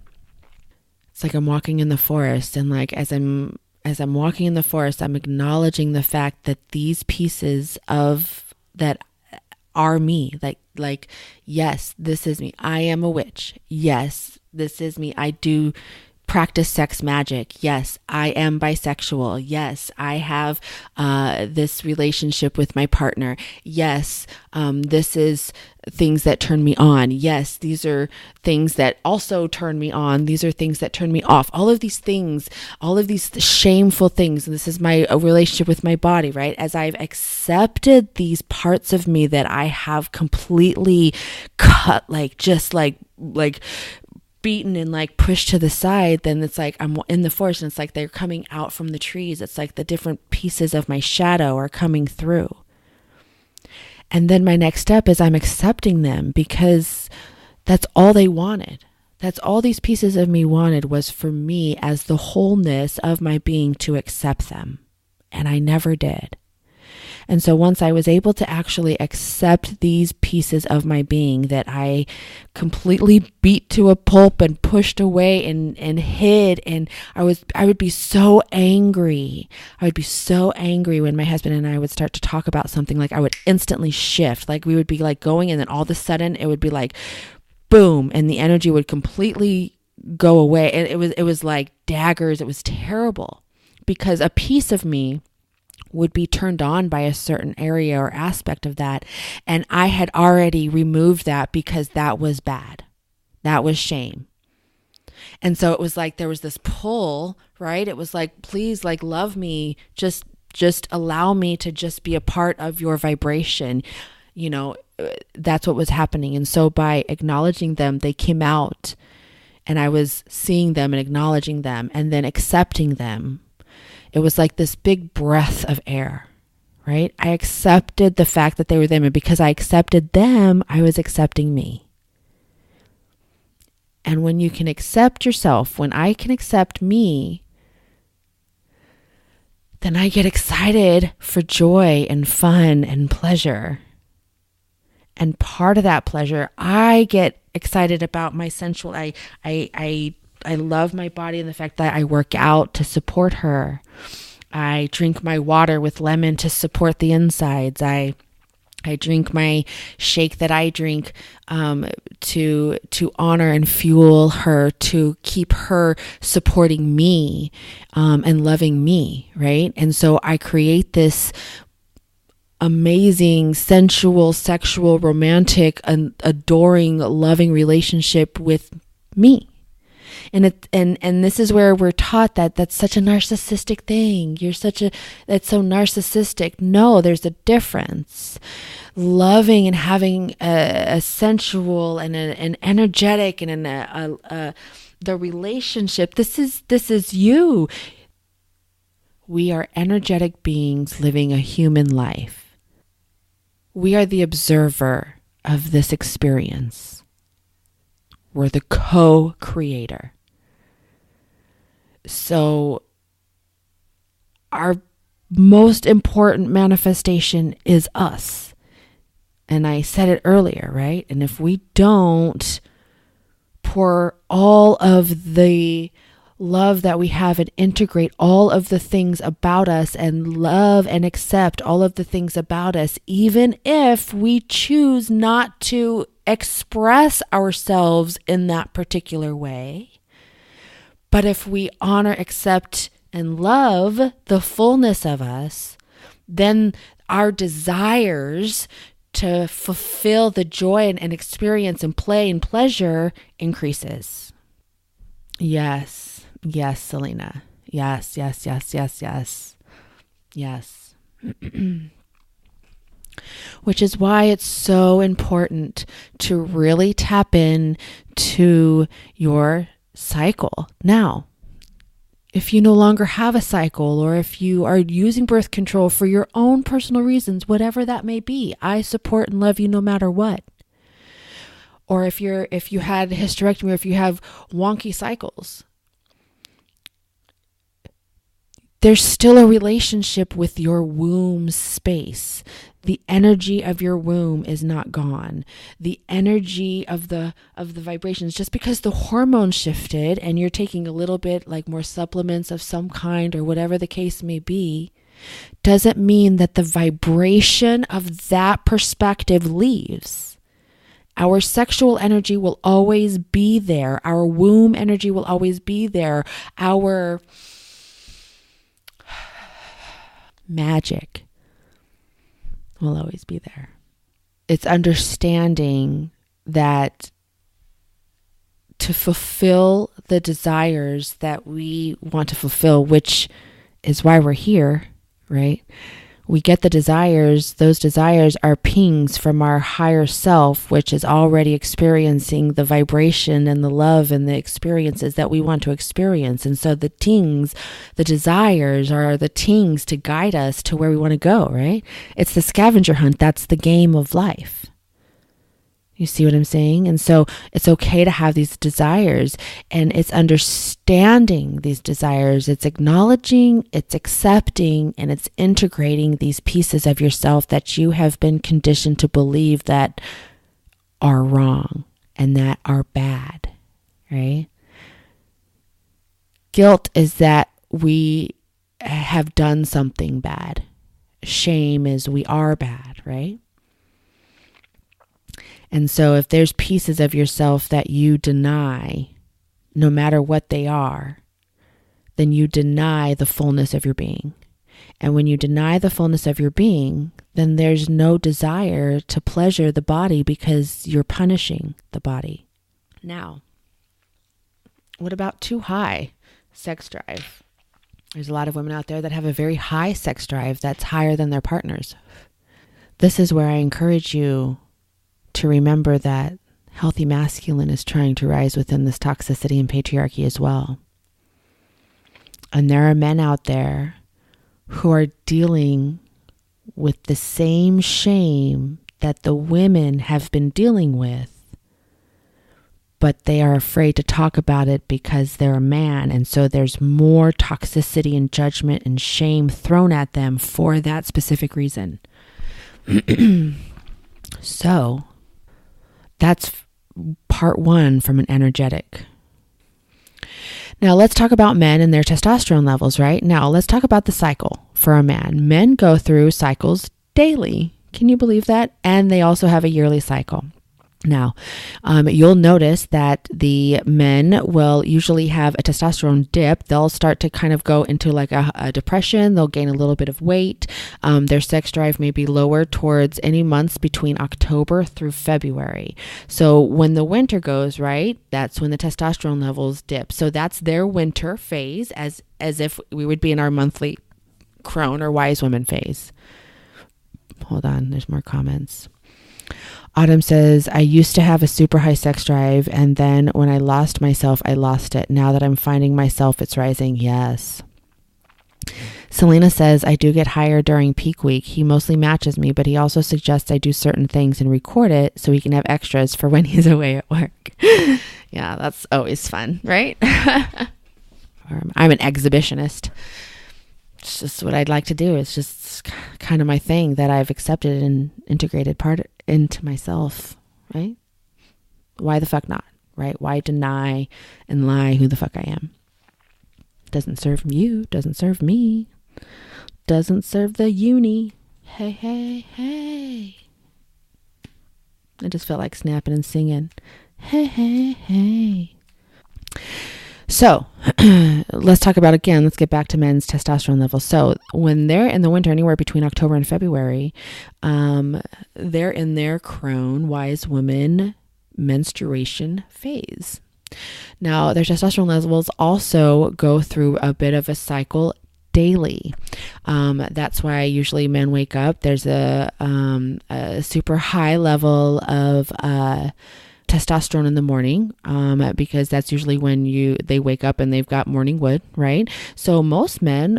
walking in the forest, and like as I'm walking in the forest, I'm acknowledging the fact that these pieces of that are me. Like yes, this is me. I am a witch. Yes, this is me. I do practice sex magic. Yes, I am bisexual. Yes, I have this relationship with my partner. Yes, this is things that turn me on. Yes, these are things that also turn me on. These are things that turn me off. All of these things, all of these shameful things. And this is my relationship with my body, right? As I've accepted these parts of me that I have completely cut, like beaten and like pushed to the side, then it's like I'm in the forest, and it's like they're coming out from the trees. It's like the different pieces of my shadow are coming through. And then my next step is I'm accepting them, because that's all they wanted. That's all these pieces of me wanted, was for me as the wholeness of my being to accept them. And I never did. And so once I was able to actually accept these pieces of my being that I completely beat to a pulp and pushed away and hid, and I would be so angry. I would be so angry when my husband and I would start to talk about something. Like I would instantly shift. Like we would be like going, and then all of a sudden it would be like boom, and the energy would completely go away. And it was like daggers. It was terrible, because a piece of me would be turned on by a certain area or aspect of that. And I had already removed that, because that was bad. That was shame. And so it was like there was this pull, right? It was like, please, like, love me. Just allow me to just be a part of your vibration. You know, that's what was happening. And so by acknowledging them, they came out, and I was seeing them and acknowledging them and then accepting them. It was like this big breath of air, right? I accepted the fact that they were them. And because I accepted them, I was accepting me. And when you can accept yourself, when I can accept me, then I get excited for joy and fun and pleasure. And part of that pleasure, I get excited about my sensual. I love my body and the fact that I work out to support her. I drink my water with lemon to support the insides. I I drink my shake that I drink to honor and fuel her, to keep her supporting me and loving me, right? And so I create this amazing, sensual, sexual, romantic, adoring, loving relationship with me. And this is where we're taught that that's such a narcissistic thing. That's so narcissistic. No, there's a difference. Loving and having a sensual and an energetic and the relationship. This is you. We are energetic beings living a human life. We are the observer of this experience. We're the co-creator. So our most important manifestation is us. And I said it earlier, right? And if we don't pour all of the love that we have and integrate all of the things about us and love and accept all of the things about us, even if we choose not to express ourselves in that particular way, but if we honor, accept, and love the fullness of us, then our desires to fulfill the joy and experience and play and pleasure increases. Yes, Selena. Yes. Which is why it's so important to really tap in to your cycle. Now, if you no longer have a cycle, or if you are using birth control for your own personal reasons, whatever that may be, I support and love you no matter what. Or if you had hysterectomy, or if you have wonky cycles, there's still a relationship with your womb space. The energy of your womb is not gone. The energy of the vibrations, just because the hormones shifted and you're taking a little bit like more supplements of some kind or whatever the case may be, doesn't mean that the vibration of that perspective leaves. Our sexual energy will always be there. Our womb energy will always be there. Our magic will always be there. It's understanding that to fulfill the desires that we want to fulfill, which is why we're here, right? We get the desires. Those desires are pings from our higher self, which is already experiencing the vibration and the love and the experiences that we want to experience. And so the tings, the desires are the tings to guide us to where we want to go, right? It's the scavenger hunt. That's the game of life. You see what I'm saying? And so it's okay to have these desires, and it's understanding these desires. It's acknowledging, it's accepting, and it's integrating these pieces of yourself that you have been conditioned to believe that are wrong and that are bad, right? Guilt is that we have done something bad. Shame is we are bad, right? And so if there's pieces of yourself that you deny, no matter what they are, then you deny the fullness of your being. And when you deny the fullness of your being, then there's no desire to pleasure the body because you're punishing the body. Now, what about too high sex drive? There's a lot of women out there that have a very high sex drive that's higher than their partners. This is where I encourage you to remember that healthy masculine is trying to rise within this toxicity and patriarchy as well. And there are men out there who are dealing with the same shame that the women have been dealing with, but they are afraid to talk about it because they're a man. And so there's more toxicity and judgment and shame thrown at them for that specific reason. So that's part one from an energetic. Now let's talk about men and their testosterone levels, right? Now let's talk about the cycle for a man. Men go through cycles daily. Can you believe that? And they also have a yearly cycle. Now, you'll notice that the men will usually have a testosterone dip. They'll start to kind of go into like a depression. They'll gain a little bit of weight. Their sex drive may be lower towards any months between October through February. So when the winter goes, right, that's when the testosterone levels dip. So that's their winter phase, as if we would be in our monthly crone or wise woman phase. Hold on, there's more comments. Autumn says, I used to have a super high sex drive, and then when I lost myself, I lost it. Now that I'm finding myself, it's rising. Yes. Selena says, I do get higher during peak week. He mostly matches me, but he also suggests I do certain things and record it so he can have extras for when he's away at work. Yeah, that's always fun, right? I'm an exhibitionist. It's just what I'd like to do. It's just kind of my thing that I've accepted and integrated part into myself, right? Why the fuck not, right? Why deny and lie who the fuck I am? Doesn't serve you, doesn't serve me, doesn't serve the uni. Hey, hey, hey. I just felt like snapping and singing. Hey, hey, hey. So let's talk about, again, let's get back to men's testosterone levels. So when they're in the winter, anywhere between October and February, they're in their crone, wise woman menstruation phase. Now, their testosterone levels also go through a bit of a cycle daily. That's why usually men wake up. There's a super high level of testosterone in the morning, because that's usually when they wake up and they've got morning wood, right? So most men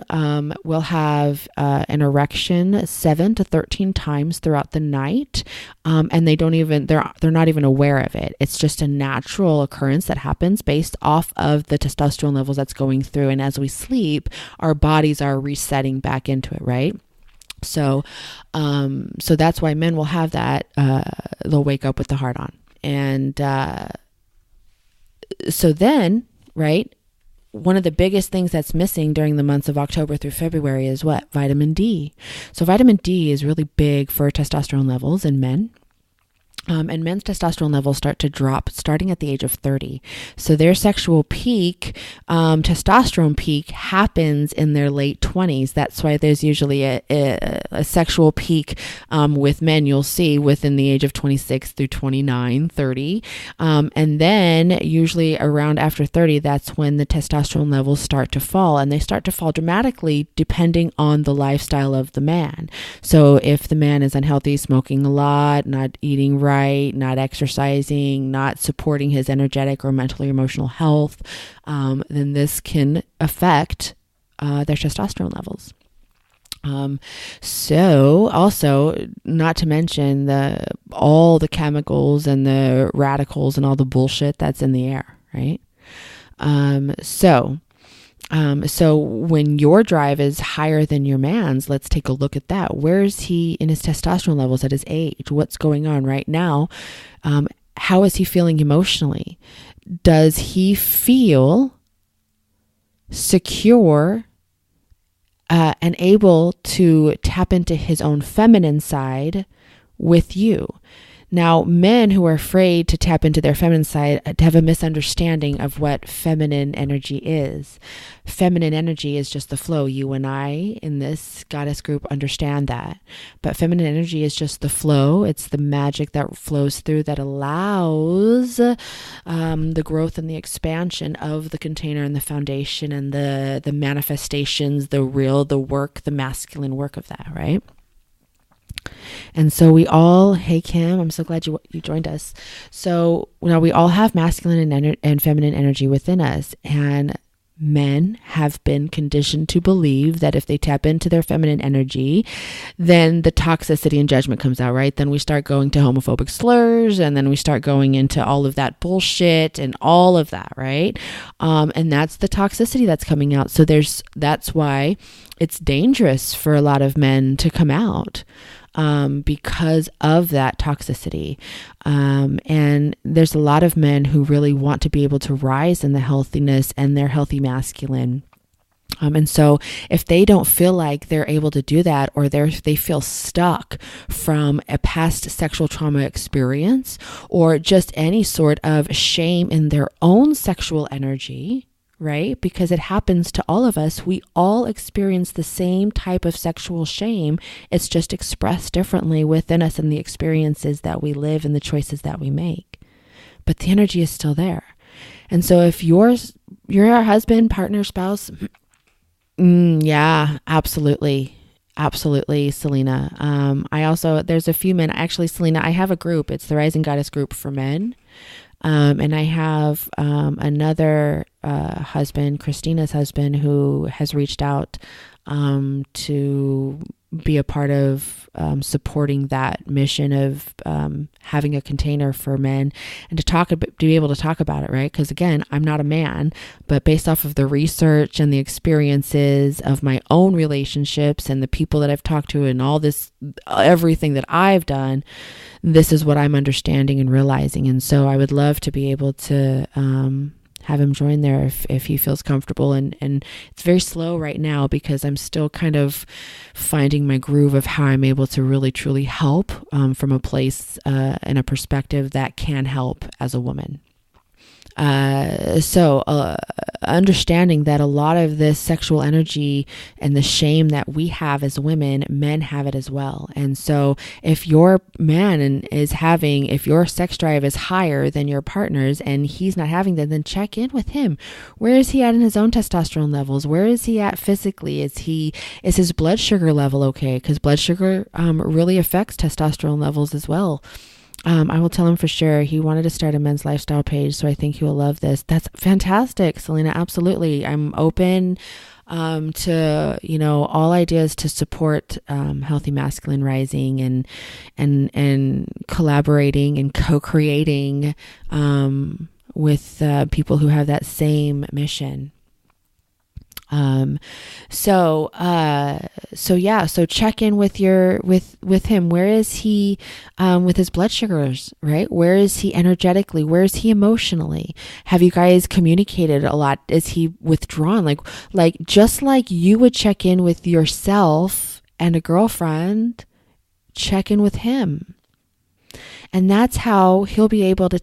will have an erection 7 to 13 times throughout the night, and they're not even aware of it. It's just a natural occurrence that happens based off of the testosterone levels that's going through, and as we sleep, our bodies are resetting back into it, right? So that's why men will have that. They'll wake up with the heart on. And so then, right, one of the biggest things that's missing during the months of October through February is what? Vitamin D. So vitamin D is really big for testosterone levels in men. And men's testosterone levels start to drop starting at the age of 30. So their sexual peak, testosterone peak, happens in their late 20s. That's why there's usually a sexual peak with men, you'll see, within the age of 26 through 29, 30. And then usually around after 30, that's when the testosterone levels start to fall. And they start to fall dramatically depending on the lifestyle of the man. So if the man is unhealthy, smoking a lot, not eating right, not exercising, not supporting his energetic or mental or emotional health, then this can affect their testosterone levels. So also, not to mention all the chemicals and the radicals and all the bullshit that's in the air, right? So when your drive is higher than your man's, let's take a look at that. Where is he in his testosterone levels at his age? What's going on right now? How is he feeling emotionally? Does he feel secure and able to tap into his own feminine side with you? Now, men who are afraid to tap into their feminine side have a misunderstanding of what feminine energy is. Feminine energy is just the flow. You and I in this goddess group understand that. But feminine energy is just the flow. It's the magic that flows through that allows the growth and the expansion of the container and the foundation and the manifestations, the work, the masculine work of that, right? And so hey Kim, I'm so glad you joined us. So now we all have masculine and feminine energy within us, and men have been conditioned to believe that if they tap into their feminine energy, then the toxicity and judgment comes out, right? Then we start going to homophobic slurs, and then we start going into all of that bullshit and all of that, right? And that's the toxicity that's coming out. So that's why it's dangerous for a lot of men to come out. Because of that toxicity. And there's a lot of men who really want to be able to rise in the healthiness and their healthy masculine And so if they don't feel like they're able to do that, or they feel stuck from a past sexual trauma experience, or just any sort of shame in their own sexual energy, right? Because it happens to all of us. We all experience the same type of sexual shame. It's just expressed differently within us in the experiences that we live and the choices that we make. But the energy is still there. And so if you're our husband, partner, spouse, yeah, absolutely. Absolutely, Selena. There's a few men, actually, Selena, I have a group. It's the Rising Goddess group for men. And I have another husband, Christina's husband, who has reached out to be a part of supporting that mission of having a container for men, and to be able to talk about it, right? Because again, I'm not a man, but based off of the research and the experiences of my own relationships and the people that I've talked to and all this, everything that I've done, this is what I'm understanding and realizing. And so I would love to be able to have him join there if he feels comfortable. And it's very slow right now because I'm still kind of finding my groove of how I'm able to really truly help from a place and a perspective that can help as a woman. So understanding that a lot of this sexual energy and the shame that we have as women, men have it as well. And so if your man if your sex drive is higher than your partner's and he's not having that, then check in with him. Where is he at in his own testosterone levels? Where is he at physically? Is his blood sugar level okay? Because blood sugar really affects testosterone levels as well. I will tell him for sure. He wanted to start a men's lifestyle page, so I think he will love this. That's fantastic, Selena. Absolutely. I'm open to, all ideas to support healthy masculine rising and collaborating and co-creating with people who have that same mission. So check in with him. Where is he, with his blood sugars, right? Where is he energetically? Where is he emotionally? Have you guys communicated a lot? Is he withdrawn? Like just like you would check in with yourself and a girlfriend, check in with him. And that's how he'll be able to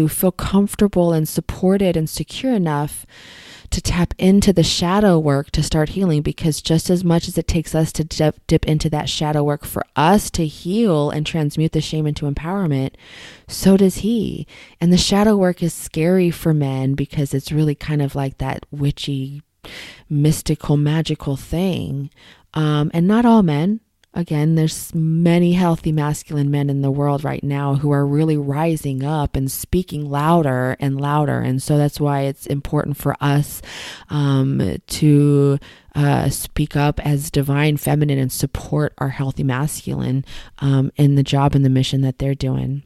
feel comfortable and supported and secure enough to tap into the shadow work to start healing, because just as much as it takes us to dip into that shadow work for us to heal and transmute the shame into empowerment, so does he. And the shadow work is scary for men because it's really kind of like that witchy, mystical, magical thing. And not all men. Again, there's many healthy masculine men in the world right now who are really rising up and speaking louder and louder. And so that's why it's important for us to speak up as divine feminine and support our healthy masculine in the job and the mission that they're doing.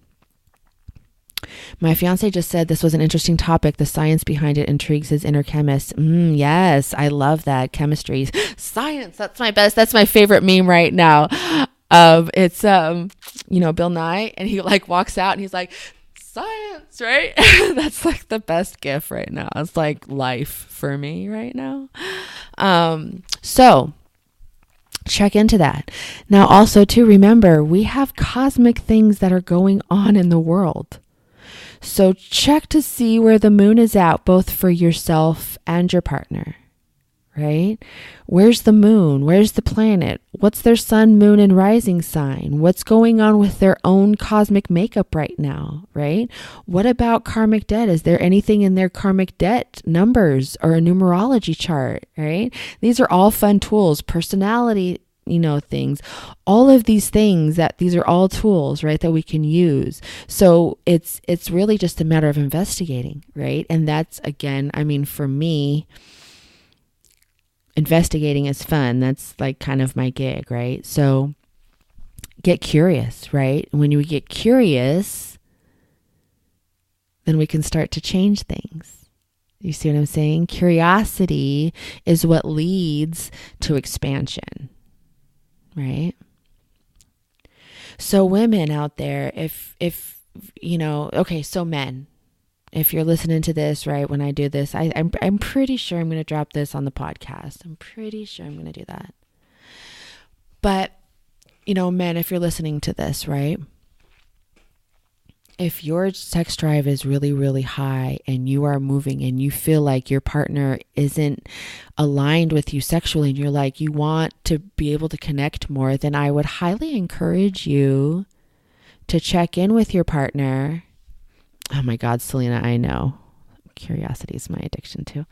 My fiance just said this was an interesting topic. The science behind it intrigues his inner chemist. Yes, I love that. Chemistry. Science. That's my best. That's my favorite meme right now. It's, Bill Nye, and he walks out and he's like, science, right? That's the best gif right now. It's life for me right now. So check into that. Now also to remember, we have cosmic things that are going on in the world. So check to see where the moon is at, both for yourself and your partner, right? Where's the moon? Where's the planet? What's their sun, moon, and rising sign? What's going on with their own cosmic makeup right now, right? What about karmic debt? Is there anything in their karmic debt numbers or a numerology chart, right? These are all fun tools. Personality things, all of these things, these are all tools, right, that we can use. So it's really just a matter of investigating, right? And that's, again, for me, investigating is fun. That's kind of my gig, right? So get curious, right? When we get curious, then we can start to change things. You see what I'm saying? Curiosity is what leads to expansion. Right? So women out there, if so men, if you're listening to this, right, when I do this, I'm pretty sure I'm going to drop this on the podcast. I'm pretty sure I'm going to do that. But, men, if you're listening to this, right, if your sex drive is really, really high and you are moving and you feel like your partner isn't aligned with you sexually and you're like, you want to be able to connect more, then I would highly encourage you to check in with your partner. Oh my God, Selena, I know. Curiosity is my addiction too.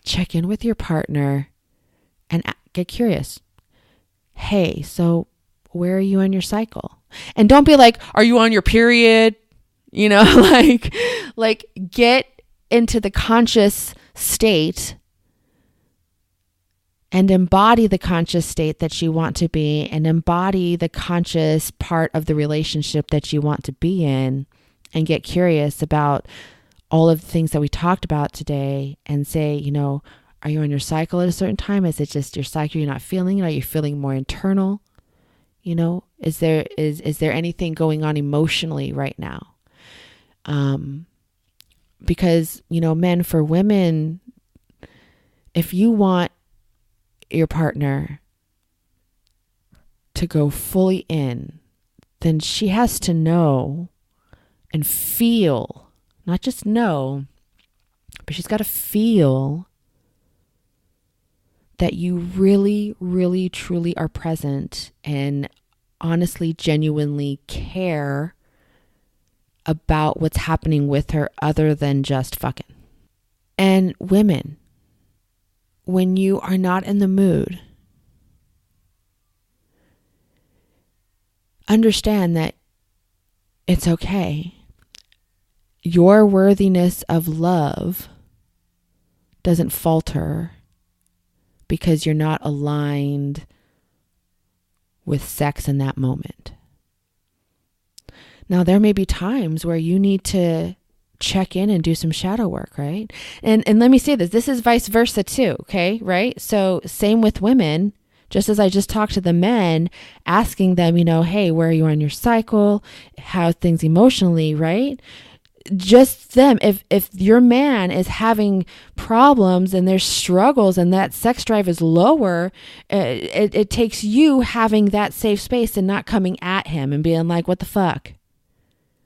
Check in with your partner and get curious. Hey, so where are you on your cycle? And don't be like, are you on your period? Like get into the conscious state and embody the conscious state that you want to be and embody the conscious part of the relationship that you want to be in and get curious about all of the things that we talked about today and say, are you on your cycle at a certain time? Is it just your cycle you're not feeling it? Are you feeling more internal? Is there anything going on emotionally right now? Because, men, for women, if you want your partner to go fully in, then she has to know and feel, not just know, but she's got to feel that you really, really, truly are present and honestly, genuinely care about what's happening with her other than just fucking. And women, when you are not in the mood, understand that it's okay. Your worthiness of love doesn't falter because you're not aligned with sex in that moment. Now, there may be times where you need to check in and do some shadow work, right? And let me say this is vice versa too, okay, right? So same with women, just as I just talked to the men, asking them, hey, where are you on your cycle? How are things emotionally, right? Just them, if your man is having problems and there's struggles and that sex drive is lower, it takes you having that safe space and not coming at him and being like, what the fuck?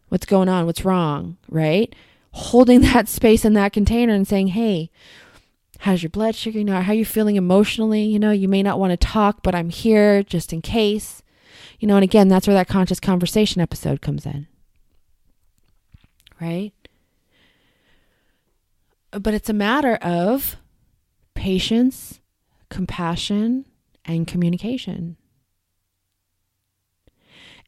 What's going on? What's wrong? Right? Holding that space in that container and saying, hey, how's your blood sugar? How are you feeling emotionally? You may not want to talk, but I'm here just in case. And again, that's where that conscious conversation episode comes in. Right? But it's a matter of patience, compassion, and communication.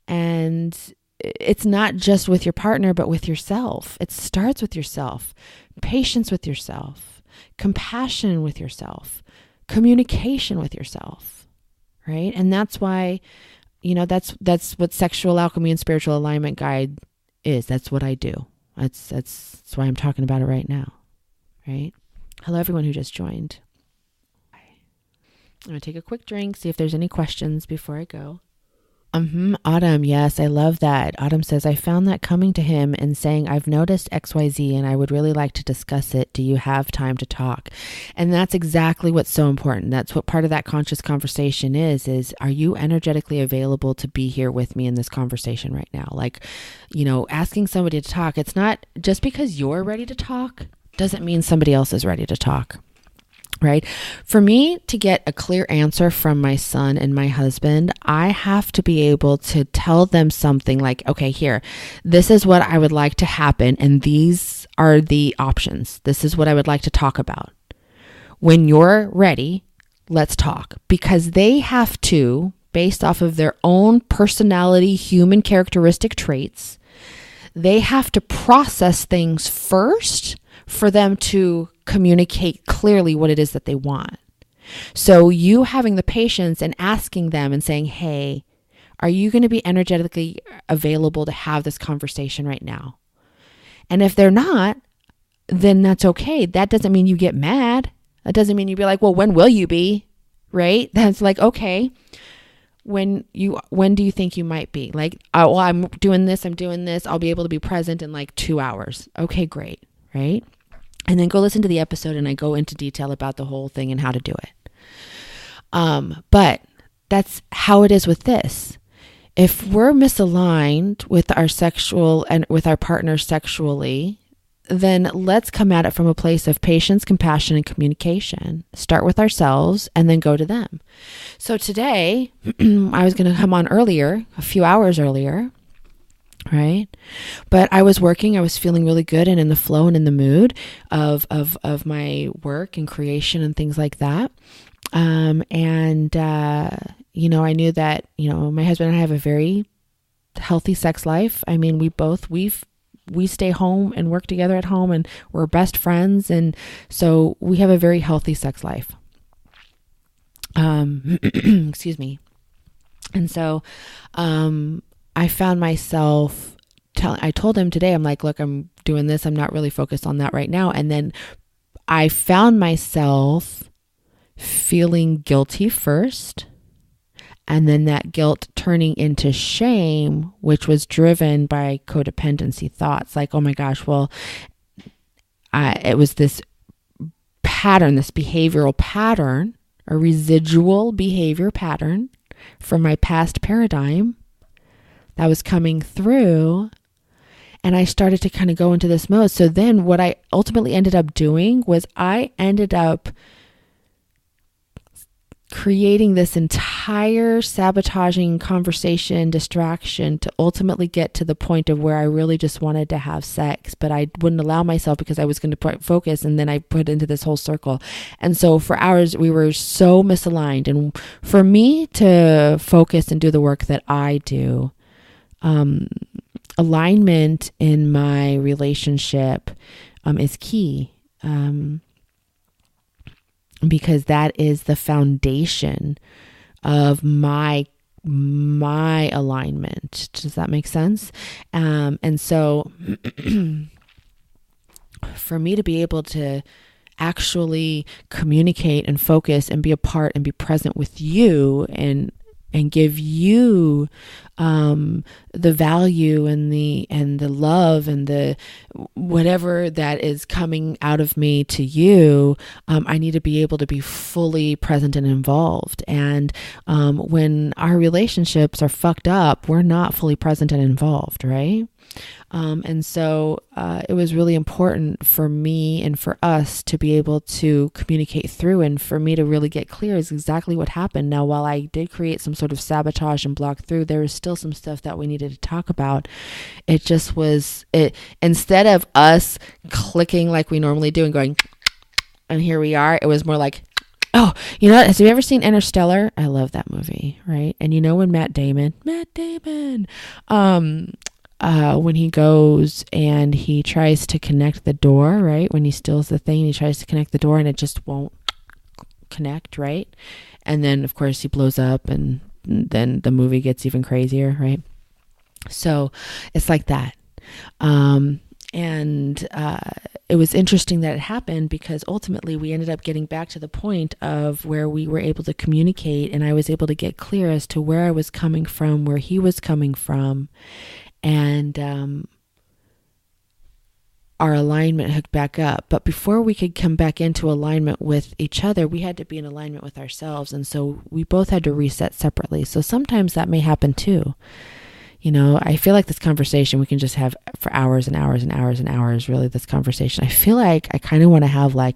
And it's not just with your partner, but with yourself. It starts with yourself. Patience with yourself, compassion with yourself, communication with yourself, right? And that's why, that's what Sexual Alchemy and Spiritual Alignment Guide is. That's what I do. That's why I'm talking about it right now, right? Hello, everyone who just joined. I'm going to take a quick drink, see if there's any questions before I go. Autumn, yes, I love that. Autumn says, I found that coming to him and saying, I've noticed XYZ and I would really like to discuss it. Do you have time to talk? And that's exactly what's so important. That's what part of that conscious conversation is are you energetically available to be here with me in this conversation right now? Like, asking somebody to talk, it's not just because you're ready to talk doesn't mean somebody else is ready to talk. Right? For me to get a clear answer from my son and my husband, I have to be able to tell them something like, okay, here, this is what I would like to happen. And these are the options. This is what I would like to talk about. When you're ready, let's talk, because they have to, based off of their own personality, human characteristic traits, they have to process things first for them to communicate clearly what it is that they want. So you having the patience and asking them and saying, hey, are you going to be energetically available to have this conversation right now? And if they're not, then that's okay. That doesn't mean you get mad. That doesn't mean you be like, well, when will you be? Right? That's like, okay, when do you think you might be? Like, oh, well, I'm doing this. I'll be able to be present in like 2 hours. Okay, great. Right. And then go listen to the episode and I go into detail about the whole thing and how to do it. But that's how it is with this. If we're misaligned with our sexual and with our partner sexually, then let's come at it from a place of patience, compassion, and communication. Start with ourselves and then go to them. So today, I was going to come on earlier, a few hours earlier, right? But I was working, I was feeling really good and in the flow and in the mood of my work and creation and things like that. I knew that, my husband and I have a very healthy sex life. I mean, we stay home and work together at home and we're best friends. And so we have a very healthy sex life. Excuse me. And so, I found myself I told him today, I'm like, look, I'm doing this. I'm not really focused on that right now. And then I found myself feeling guilty first. And then that guilt turning into shame, which was driven by codependency thoughts. Like, oh my gosh, well, it was this pattern, this behavioral pattern, a residual behavior pattern from my past paradigm that was coming through. And I started to kind of go into this mode. So then what I ultimately ended up doing was I ended up creating this entire sabotaging conversation, distraction to ultimately get to the point of where I really just wanted to have sex, but I wouldn't allow myself because I was going to put focus, and then I put into this whole circle. And so for hours we were so misaligned. And for me to focus and do the work that I do, alignment in my relationship is key. Because that is the foundation of my alignment. Does that make sense? And so for me to be able to actually communicate and focus and be a part and be present with you and give you the value and the love and the whatever that is coming out of me to you, I need to be able to be fully present and involved. And when our relationships are fucked up, we're not fully present and involved, right? And so it was really important for me and for us to be able to communicate through, and for me to really get clear is exactly what happened. Now, while I did create some sort of sabotage and block through, there was still some stuff that we needed to talk about. It just was, instead of us clicking like we normally do and going, and here we are, it was more like, oh, you know what? Have you ever seen Interstellar? I love that movie, right? And when Matt Damon, when he goes and he tries to connect the door, right? When he steals the thing, he tries to connect the door and it just won't connect, right? And then, of course, he blows up and then the movie gets even crazier, right? So it's like that. It was interesting that it happened because ultimately we ended up getting back to the point of where we were able to communicate, and I was able to get clear as to where I was coming from, where he was coming from. And our alignment hooked back up. But before we could come back into alignment with each other, we had to be in alignment with ourselves. And so we both had to reset separately. So sometimes that may happen too. I feel like this conversation we can just have for hours and hours and hours and hours, really, this conversation. I feel like I kind of want to have I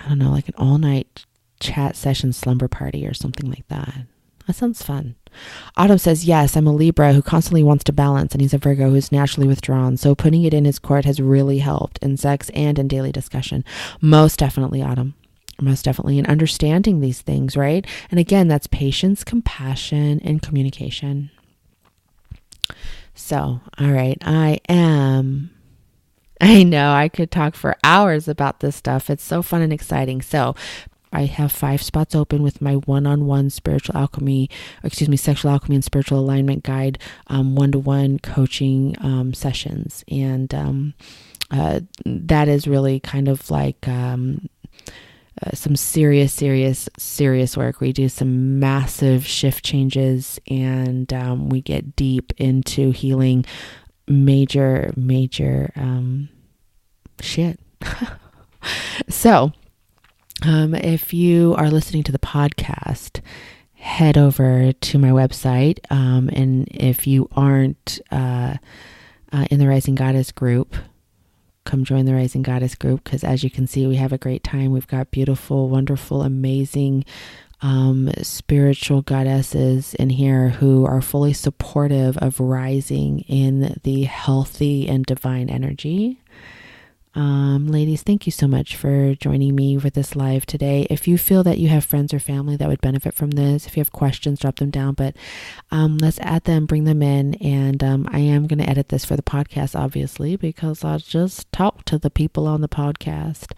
don't know, like an all-night chat session slumber party or something like that. That sounds fun. Autumn says, yes, I'm a Libra who constantly wants to balance, and he's a Virgo who's naturally withdrawn. So putting it in his court has really helped in sex and in daily discussion. Most definitely, Autumn. Most definitely. And understanding these things, right? And again, that's patience, compassion, and communication. So, all right. I know I could talk for hours about this stuff. It's so fun and exciting. So I have 5 spots open with my one-on-one sexual alchemy and spiritual alignment guide, one-to-one coaching sessions. And that is really kind of like some serious work. We do some massive shift changes, and we get deep into healing major shit. So, if you are listening to the podcast, head over to my website. And if you aren't in the Rising Goddess group, come join the Rising Goddess group, because as you can see, we have a great time. We've got beautiful, wonderful, amazing spiritual goddesses in here who are fully supportive of rising in the healthy and divine energy. Ladies, thank you so much for joining me for this live today. If you feel that you have friends or family that would benefit from this, if you have questions, drop them down, but let's add them, bring them in, and I am going to edit this for the podcast, obviously, because I'll just talk to the people on the podcast.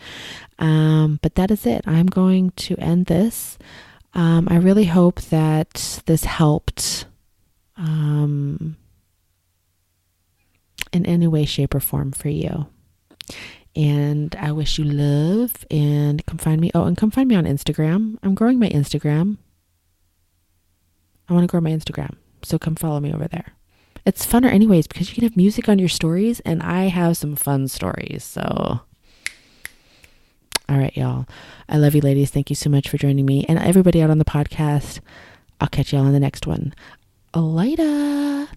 But that is it. I'm going to end this. I really hope that this helped in any way, shape, or form for you. And I wish you love, and come find me. Oh, and come find me on Instagram. I'm growing my Instagram. I want to grow my Instagram, so come follow me over there. It's funner anyways, because you can have music on your stories, and I have some fun stories. So, all right, y'all. I love you, ladies. Thank you so much for joining me, and everybody out on the podcast. I'll catch y'all on the next one. Later.